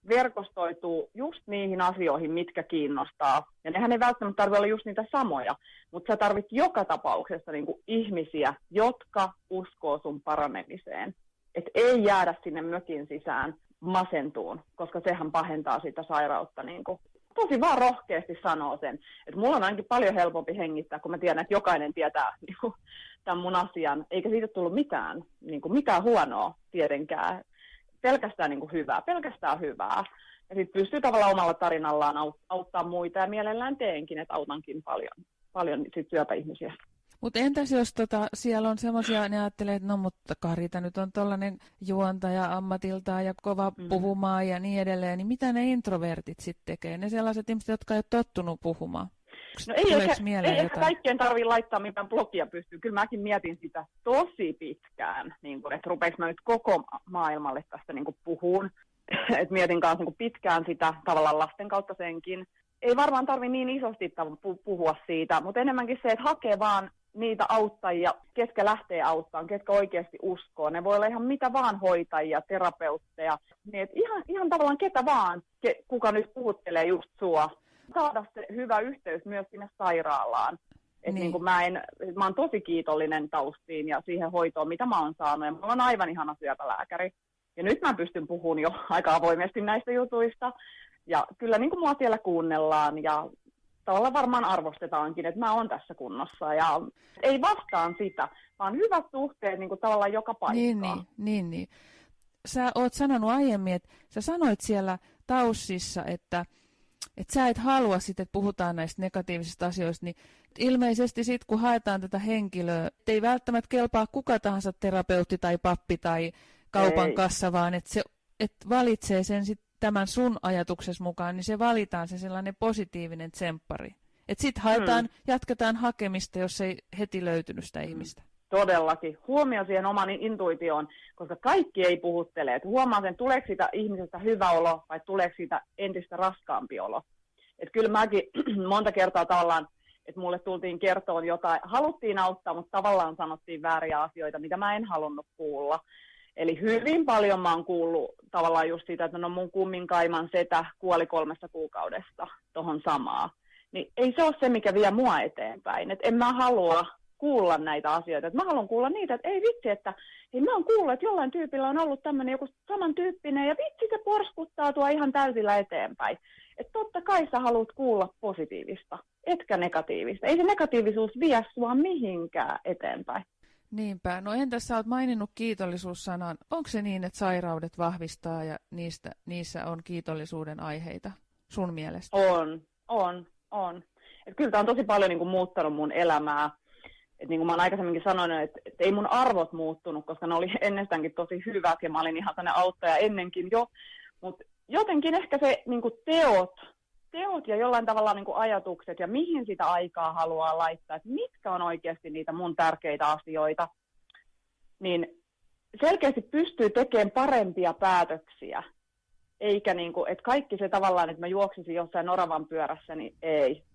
verkostoituu just niihin asioihin, mitkä kiinnostaa. Ja nehän ei välttämättä tarvitse olla just niitä samoja, mutta sä tarvit joka tapauksessa niin kuin ihmisiä, jotka uskoo sun paranemiseen. Et ei jäädä sinne mökin sisään masentuun, koska sehän pahentaa sitä sairautta. Niin kuin. Tosi vaan rohkeasti sanoo sen. Että mulla on ainakin paljon helpompi hengittää, kun mä tiedän, että jokainen tietää niin kuin, tämän mun asian. Eikä siitä tullut mitään, niin kuin, mitään huonoa tietenkään. Pelkästään niin kuin pelkästään hyvää. Ja sitten pystyy tavallaan omalla tarinallaan auttaa muita ja mielellään teenkin, että autankin paljon sit syöpäihmisiä. Mutta entäs jos siellä on semmoisia, ne ajattelee, että no mutta Karita nyt on tollainen juontaja ammatiltaan ja kova puhumaan ja niin edelleen, niin mitä ne introvertit sitten tekee? Ne sellaiset ihmiset, jotka ei ole tottunut puhumaan. No ei ehkä kaikkien tarvitse laittaa mitään blogia pystyyn. Kyllä mäkin mietin sitä tosi pitkään, niin kun, että rupeeko mä nyt koko maailmalle tästä niin puhuun. Et mietin kanssa niin pitkään sitä tavallaan lasten kautta senkin. Ei varmaan tarvitse niin isosti puhua siitä, mutta enemmänkin se, että hakee vaan niitä auttajia, ketkä lähtee auttamaan, ketkä oikeasti uskoo. Ne voi olla ihan mitä vaan hoitajia, terapeutteja. Niin, ihan tavallaan ketä vaan, kuka nyt puhuttelee just sua. Saada se hyvä yhteys myös sinne sairaalaan. Niin. Mä oon tosi kiitollinen taustiin ja siihen hoitoon, mitä mä oon saanut. Ja mä oon aivan ihana syöpälääkäri. Ja nyt mä pystyn puhumaan jo aika avoimesti näistä jutuista. Ja kyllä niin kuin mua siellä kuunnellaan ja tavallaan varmaan arvostetaankin, että mä oon tässä kunnossa. Ja ei vastaan sitä, vaan hyvät suhteet niin kuin tavallaan joka paikkaan. Niin. Sä oot sanonut aiemmin, että sä sanoit siellä Taussissa, että sä et halua sitten, että puhutaan näistä negatiivisista asioista, niin ilmeisesti sitten kun haetaan tätä henkilöä, ei välttämättä kelpaa kuka tahansa terapeutti tai pappi tai kaupan kassa, vaan että valitsee sen sitten tämän sun ajatuksesi mukaan, niin se valitaan se sellainen positiivinen tsemppari. Että sitten jatketaan hakemista, jos ei heti löytynyt sitä ihmistä. Todellakin. Huomio siihen oman intuitioon, koska kaikki ei puhuttele. Et huomaa sen, tuleeko siitä ihmisestä hyvä olo vai tuleeko siitä entistä raskaampi olo. Et kyllä mäkin monta kertaa tavallaan, että mulle tultiin kertoon jotain, haluttiin auttaa, mutta tavallaan sanottiin vääriä asioita, mitä mä en halunnut kuulla. Eli hyvin paljon mä oon kuullut tavallaan just siitä, että no mun kumminkaiman setä kuoli 3 kuukaudesta tohon samaa. Niin ei se ole se, mikä vie mua eteenpäin. Et en mä halua kuulla näitä asioita. Et mä haluan kuulla niitä, että ei vitsi, että hei, mä oon kuullut, että jollain tyypillä on ollut tämmöinen joku samantyyppinen ja vitsi se porskuttaa tuo ihan täysillä eteenpäin. Että totta kai sä haluat kuulla positiivista, etkä negatiivista. Ei se negatiivisuus vie sua mihinkään eteenpäin. Niinpä. No entäs sä oot maininnut kiitollisuussanan. Onko se niin, että sairaudet vahvistaa ja niissä on kiitollisuuden aiheita sun mielestä? On. Et kyllä tää on tosi paljon niin kuin muuttanut mun elämää. Et niin kuin mä oon aikaisemminkin sanonut, että ei mun arvot muuttunut, koska ne oli ennestäänkin tosi hyvät ja mä olin ihan sellainen auttaja ennenkin jo. Mutta jotenkin ehkä se niin kuin teot ja jollain tavalla niin kuin ajatukset ja mihin sitä aikaa haluaa laittaa, että mitkä on oikeasti niitä mun tärkeitä asioita, niin selkeästi pystyy tekemään parempia päätöksiä. Eikä niin kuin, että kaikki se tavallaan, että mä juoksisin jossain oravan pyörässä, niin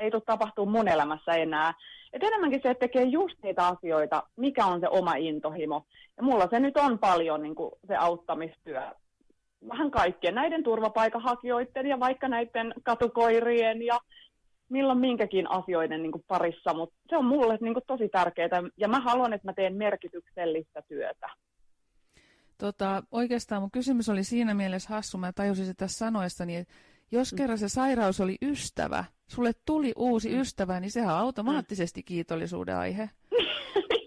ei tule tapahtuu mun elämässä enää. Et enemmänkin se, että tekee just niitä asioita, mikä on se oma intohimo. Ja mulla se nyt on paljon niin kuin se auttamistyö. Vähän kaikkien näiden turvapaikanhakijoiden ja vaikka näiden katukoirien ja milloin minkäkin asioiden niin kuin parissa. Mutta se on mulle niin kuin tosi tärkeää ja mä haluan, että mä teen merkityksellistä työtä. Oikeastaan mun kysymys oli siinä mielessä hassu, mä tajusin se tässä sanoessani, että jos kerran se sairaus oli ystävä, sulle tuli uusi ystävä, niin sehän on automaattisesti kiitollisuuden aihe.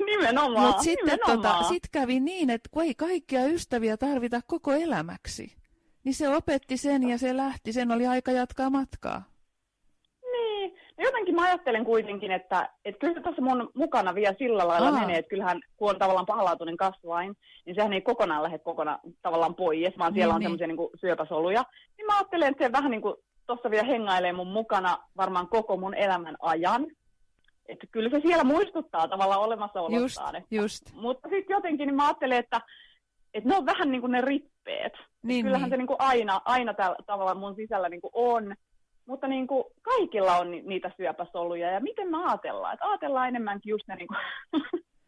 Nimenomaan. Mutta sitten sit kävi niin, että kun ei kaikkia ystäviä tarvita koko elämäksi, niin se opetti sen ja se lähti, sen oli aika jatkaa matkaa. Niin, no jotenkin mä ajattelen kuitenkin, että kyllä se tässä mun mukana vielä sillä lailla menee, että kyllähän kun on tavallaan pahalaatuinen kasvain, niin sehän ei kokonaan lähde tavallaan pois, vaan siellä on semmoisia niin kuin syöpäsoluja. Niin mä ajattelen, että se vähän niin kuin tuossa vielä hengailee mun mukana varmaan koko mun elämän ajan. Että kyllä se siellä muistuttaa tavallaan olemassaolostaan. Just. Mutta sitten jotenkin niin mä ajattelen, että ne on vähän niin kuin ne rippeet. Kyllähän se niin kuin aina tavallaan mun sisällä niin kuin on. Mutta niin kuin kaikilla on niitä syöpäsoluja. Ja miten me ajatellaan? Että ajatellaan enemmänkin just ne niin kuin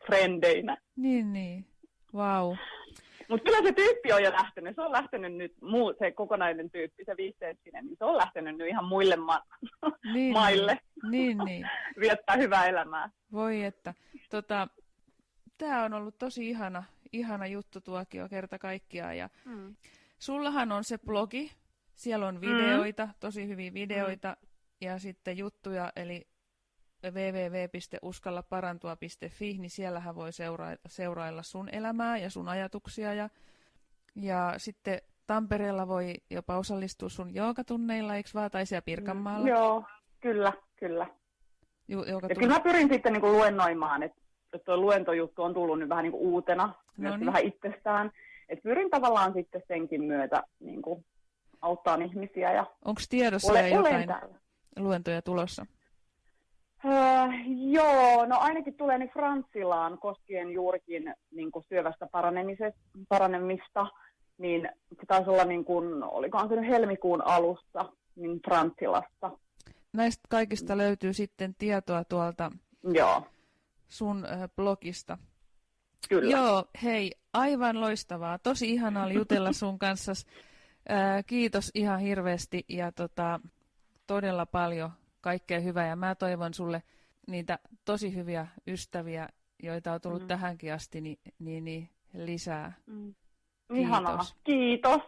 frendeinä. Niin. Vau. Mutta kyllä se tyyppi on jo lähtenyt. Se on lähtenyt nyt, se kokonainen tyyppi, se 5-senttinen, niin se on lähtenyt nyt ihan muille maille. Niin. Viettää hyvää elämää. Voi että. Tää on ollut tosi ihana juttu tuokio kerta kaikkiaan. Ja sullahan on se blogi, siellä on videoita, tosi hyviä videoita ja sitten juttuja, eli www.uskallaparantua.fi, niin siellähän voi seurailla sun elämää ja sun ajatuksia. Ja sitten Tampereella voi jopa osallistua sun joogatunneilla, eikö vaan, tai siellä Pirkanmaalla? Joo, kyllä. Ja kyllä mä pyrin sitten niin kuin luennoimaan, että tuo luentojuttu on tullut nyt vähän niin kuin uutena, vähän itsestään. Et pyrin tavallaan sitten senkin myötä niin kuin auttaa ihmisiä. Onko tiedossa jotain luentoja tulossa? Joo, no ainakin tulee niin Franssilaan koskien juurikin niin kuin syövästä paranemista, niin se taisi olla niin kuin, olikohan se nyt helmikuun alussa, niin Frantsilassa. Näistä kaikista löytyy sitten tietoa tuolta sun blogista. Kyllä. Joo, hei, aivan loistavaa. Tosi ihanaa oli jutella sun kanssa. Kiitos ihan hirveästi ja todella paljon kaikkea hyvää. Ja mä toivon sulle niitä tosi hyviä ystäviä, joita on tullut tähänkin asti, niin lisää. Ihanaa. Kiitos.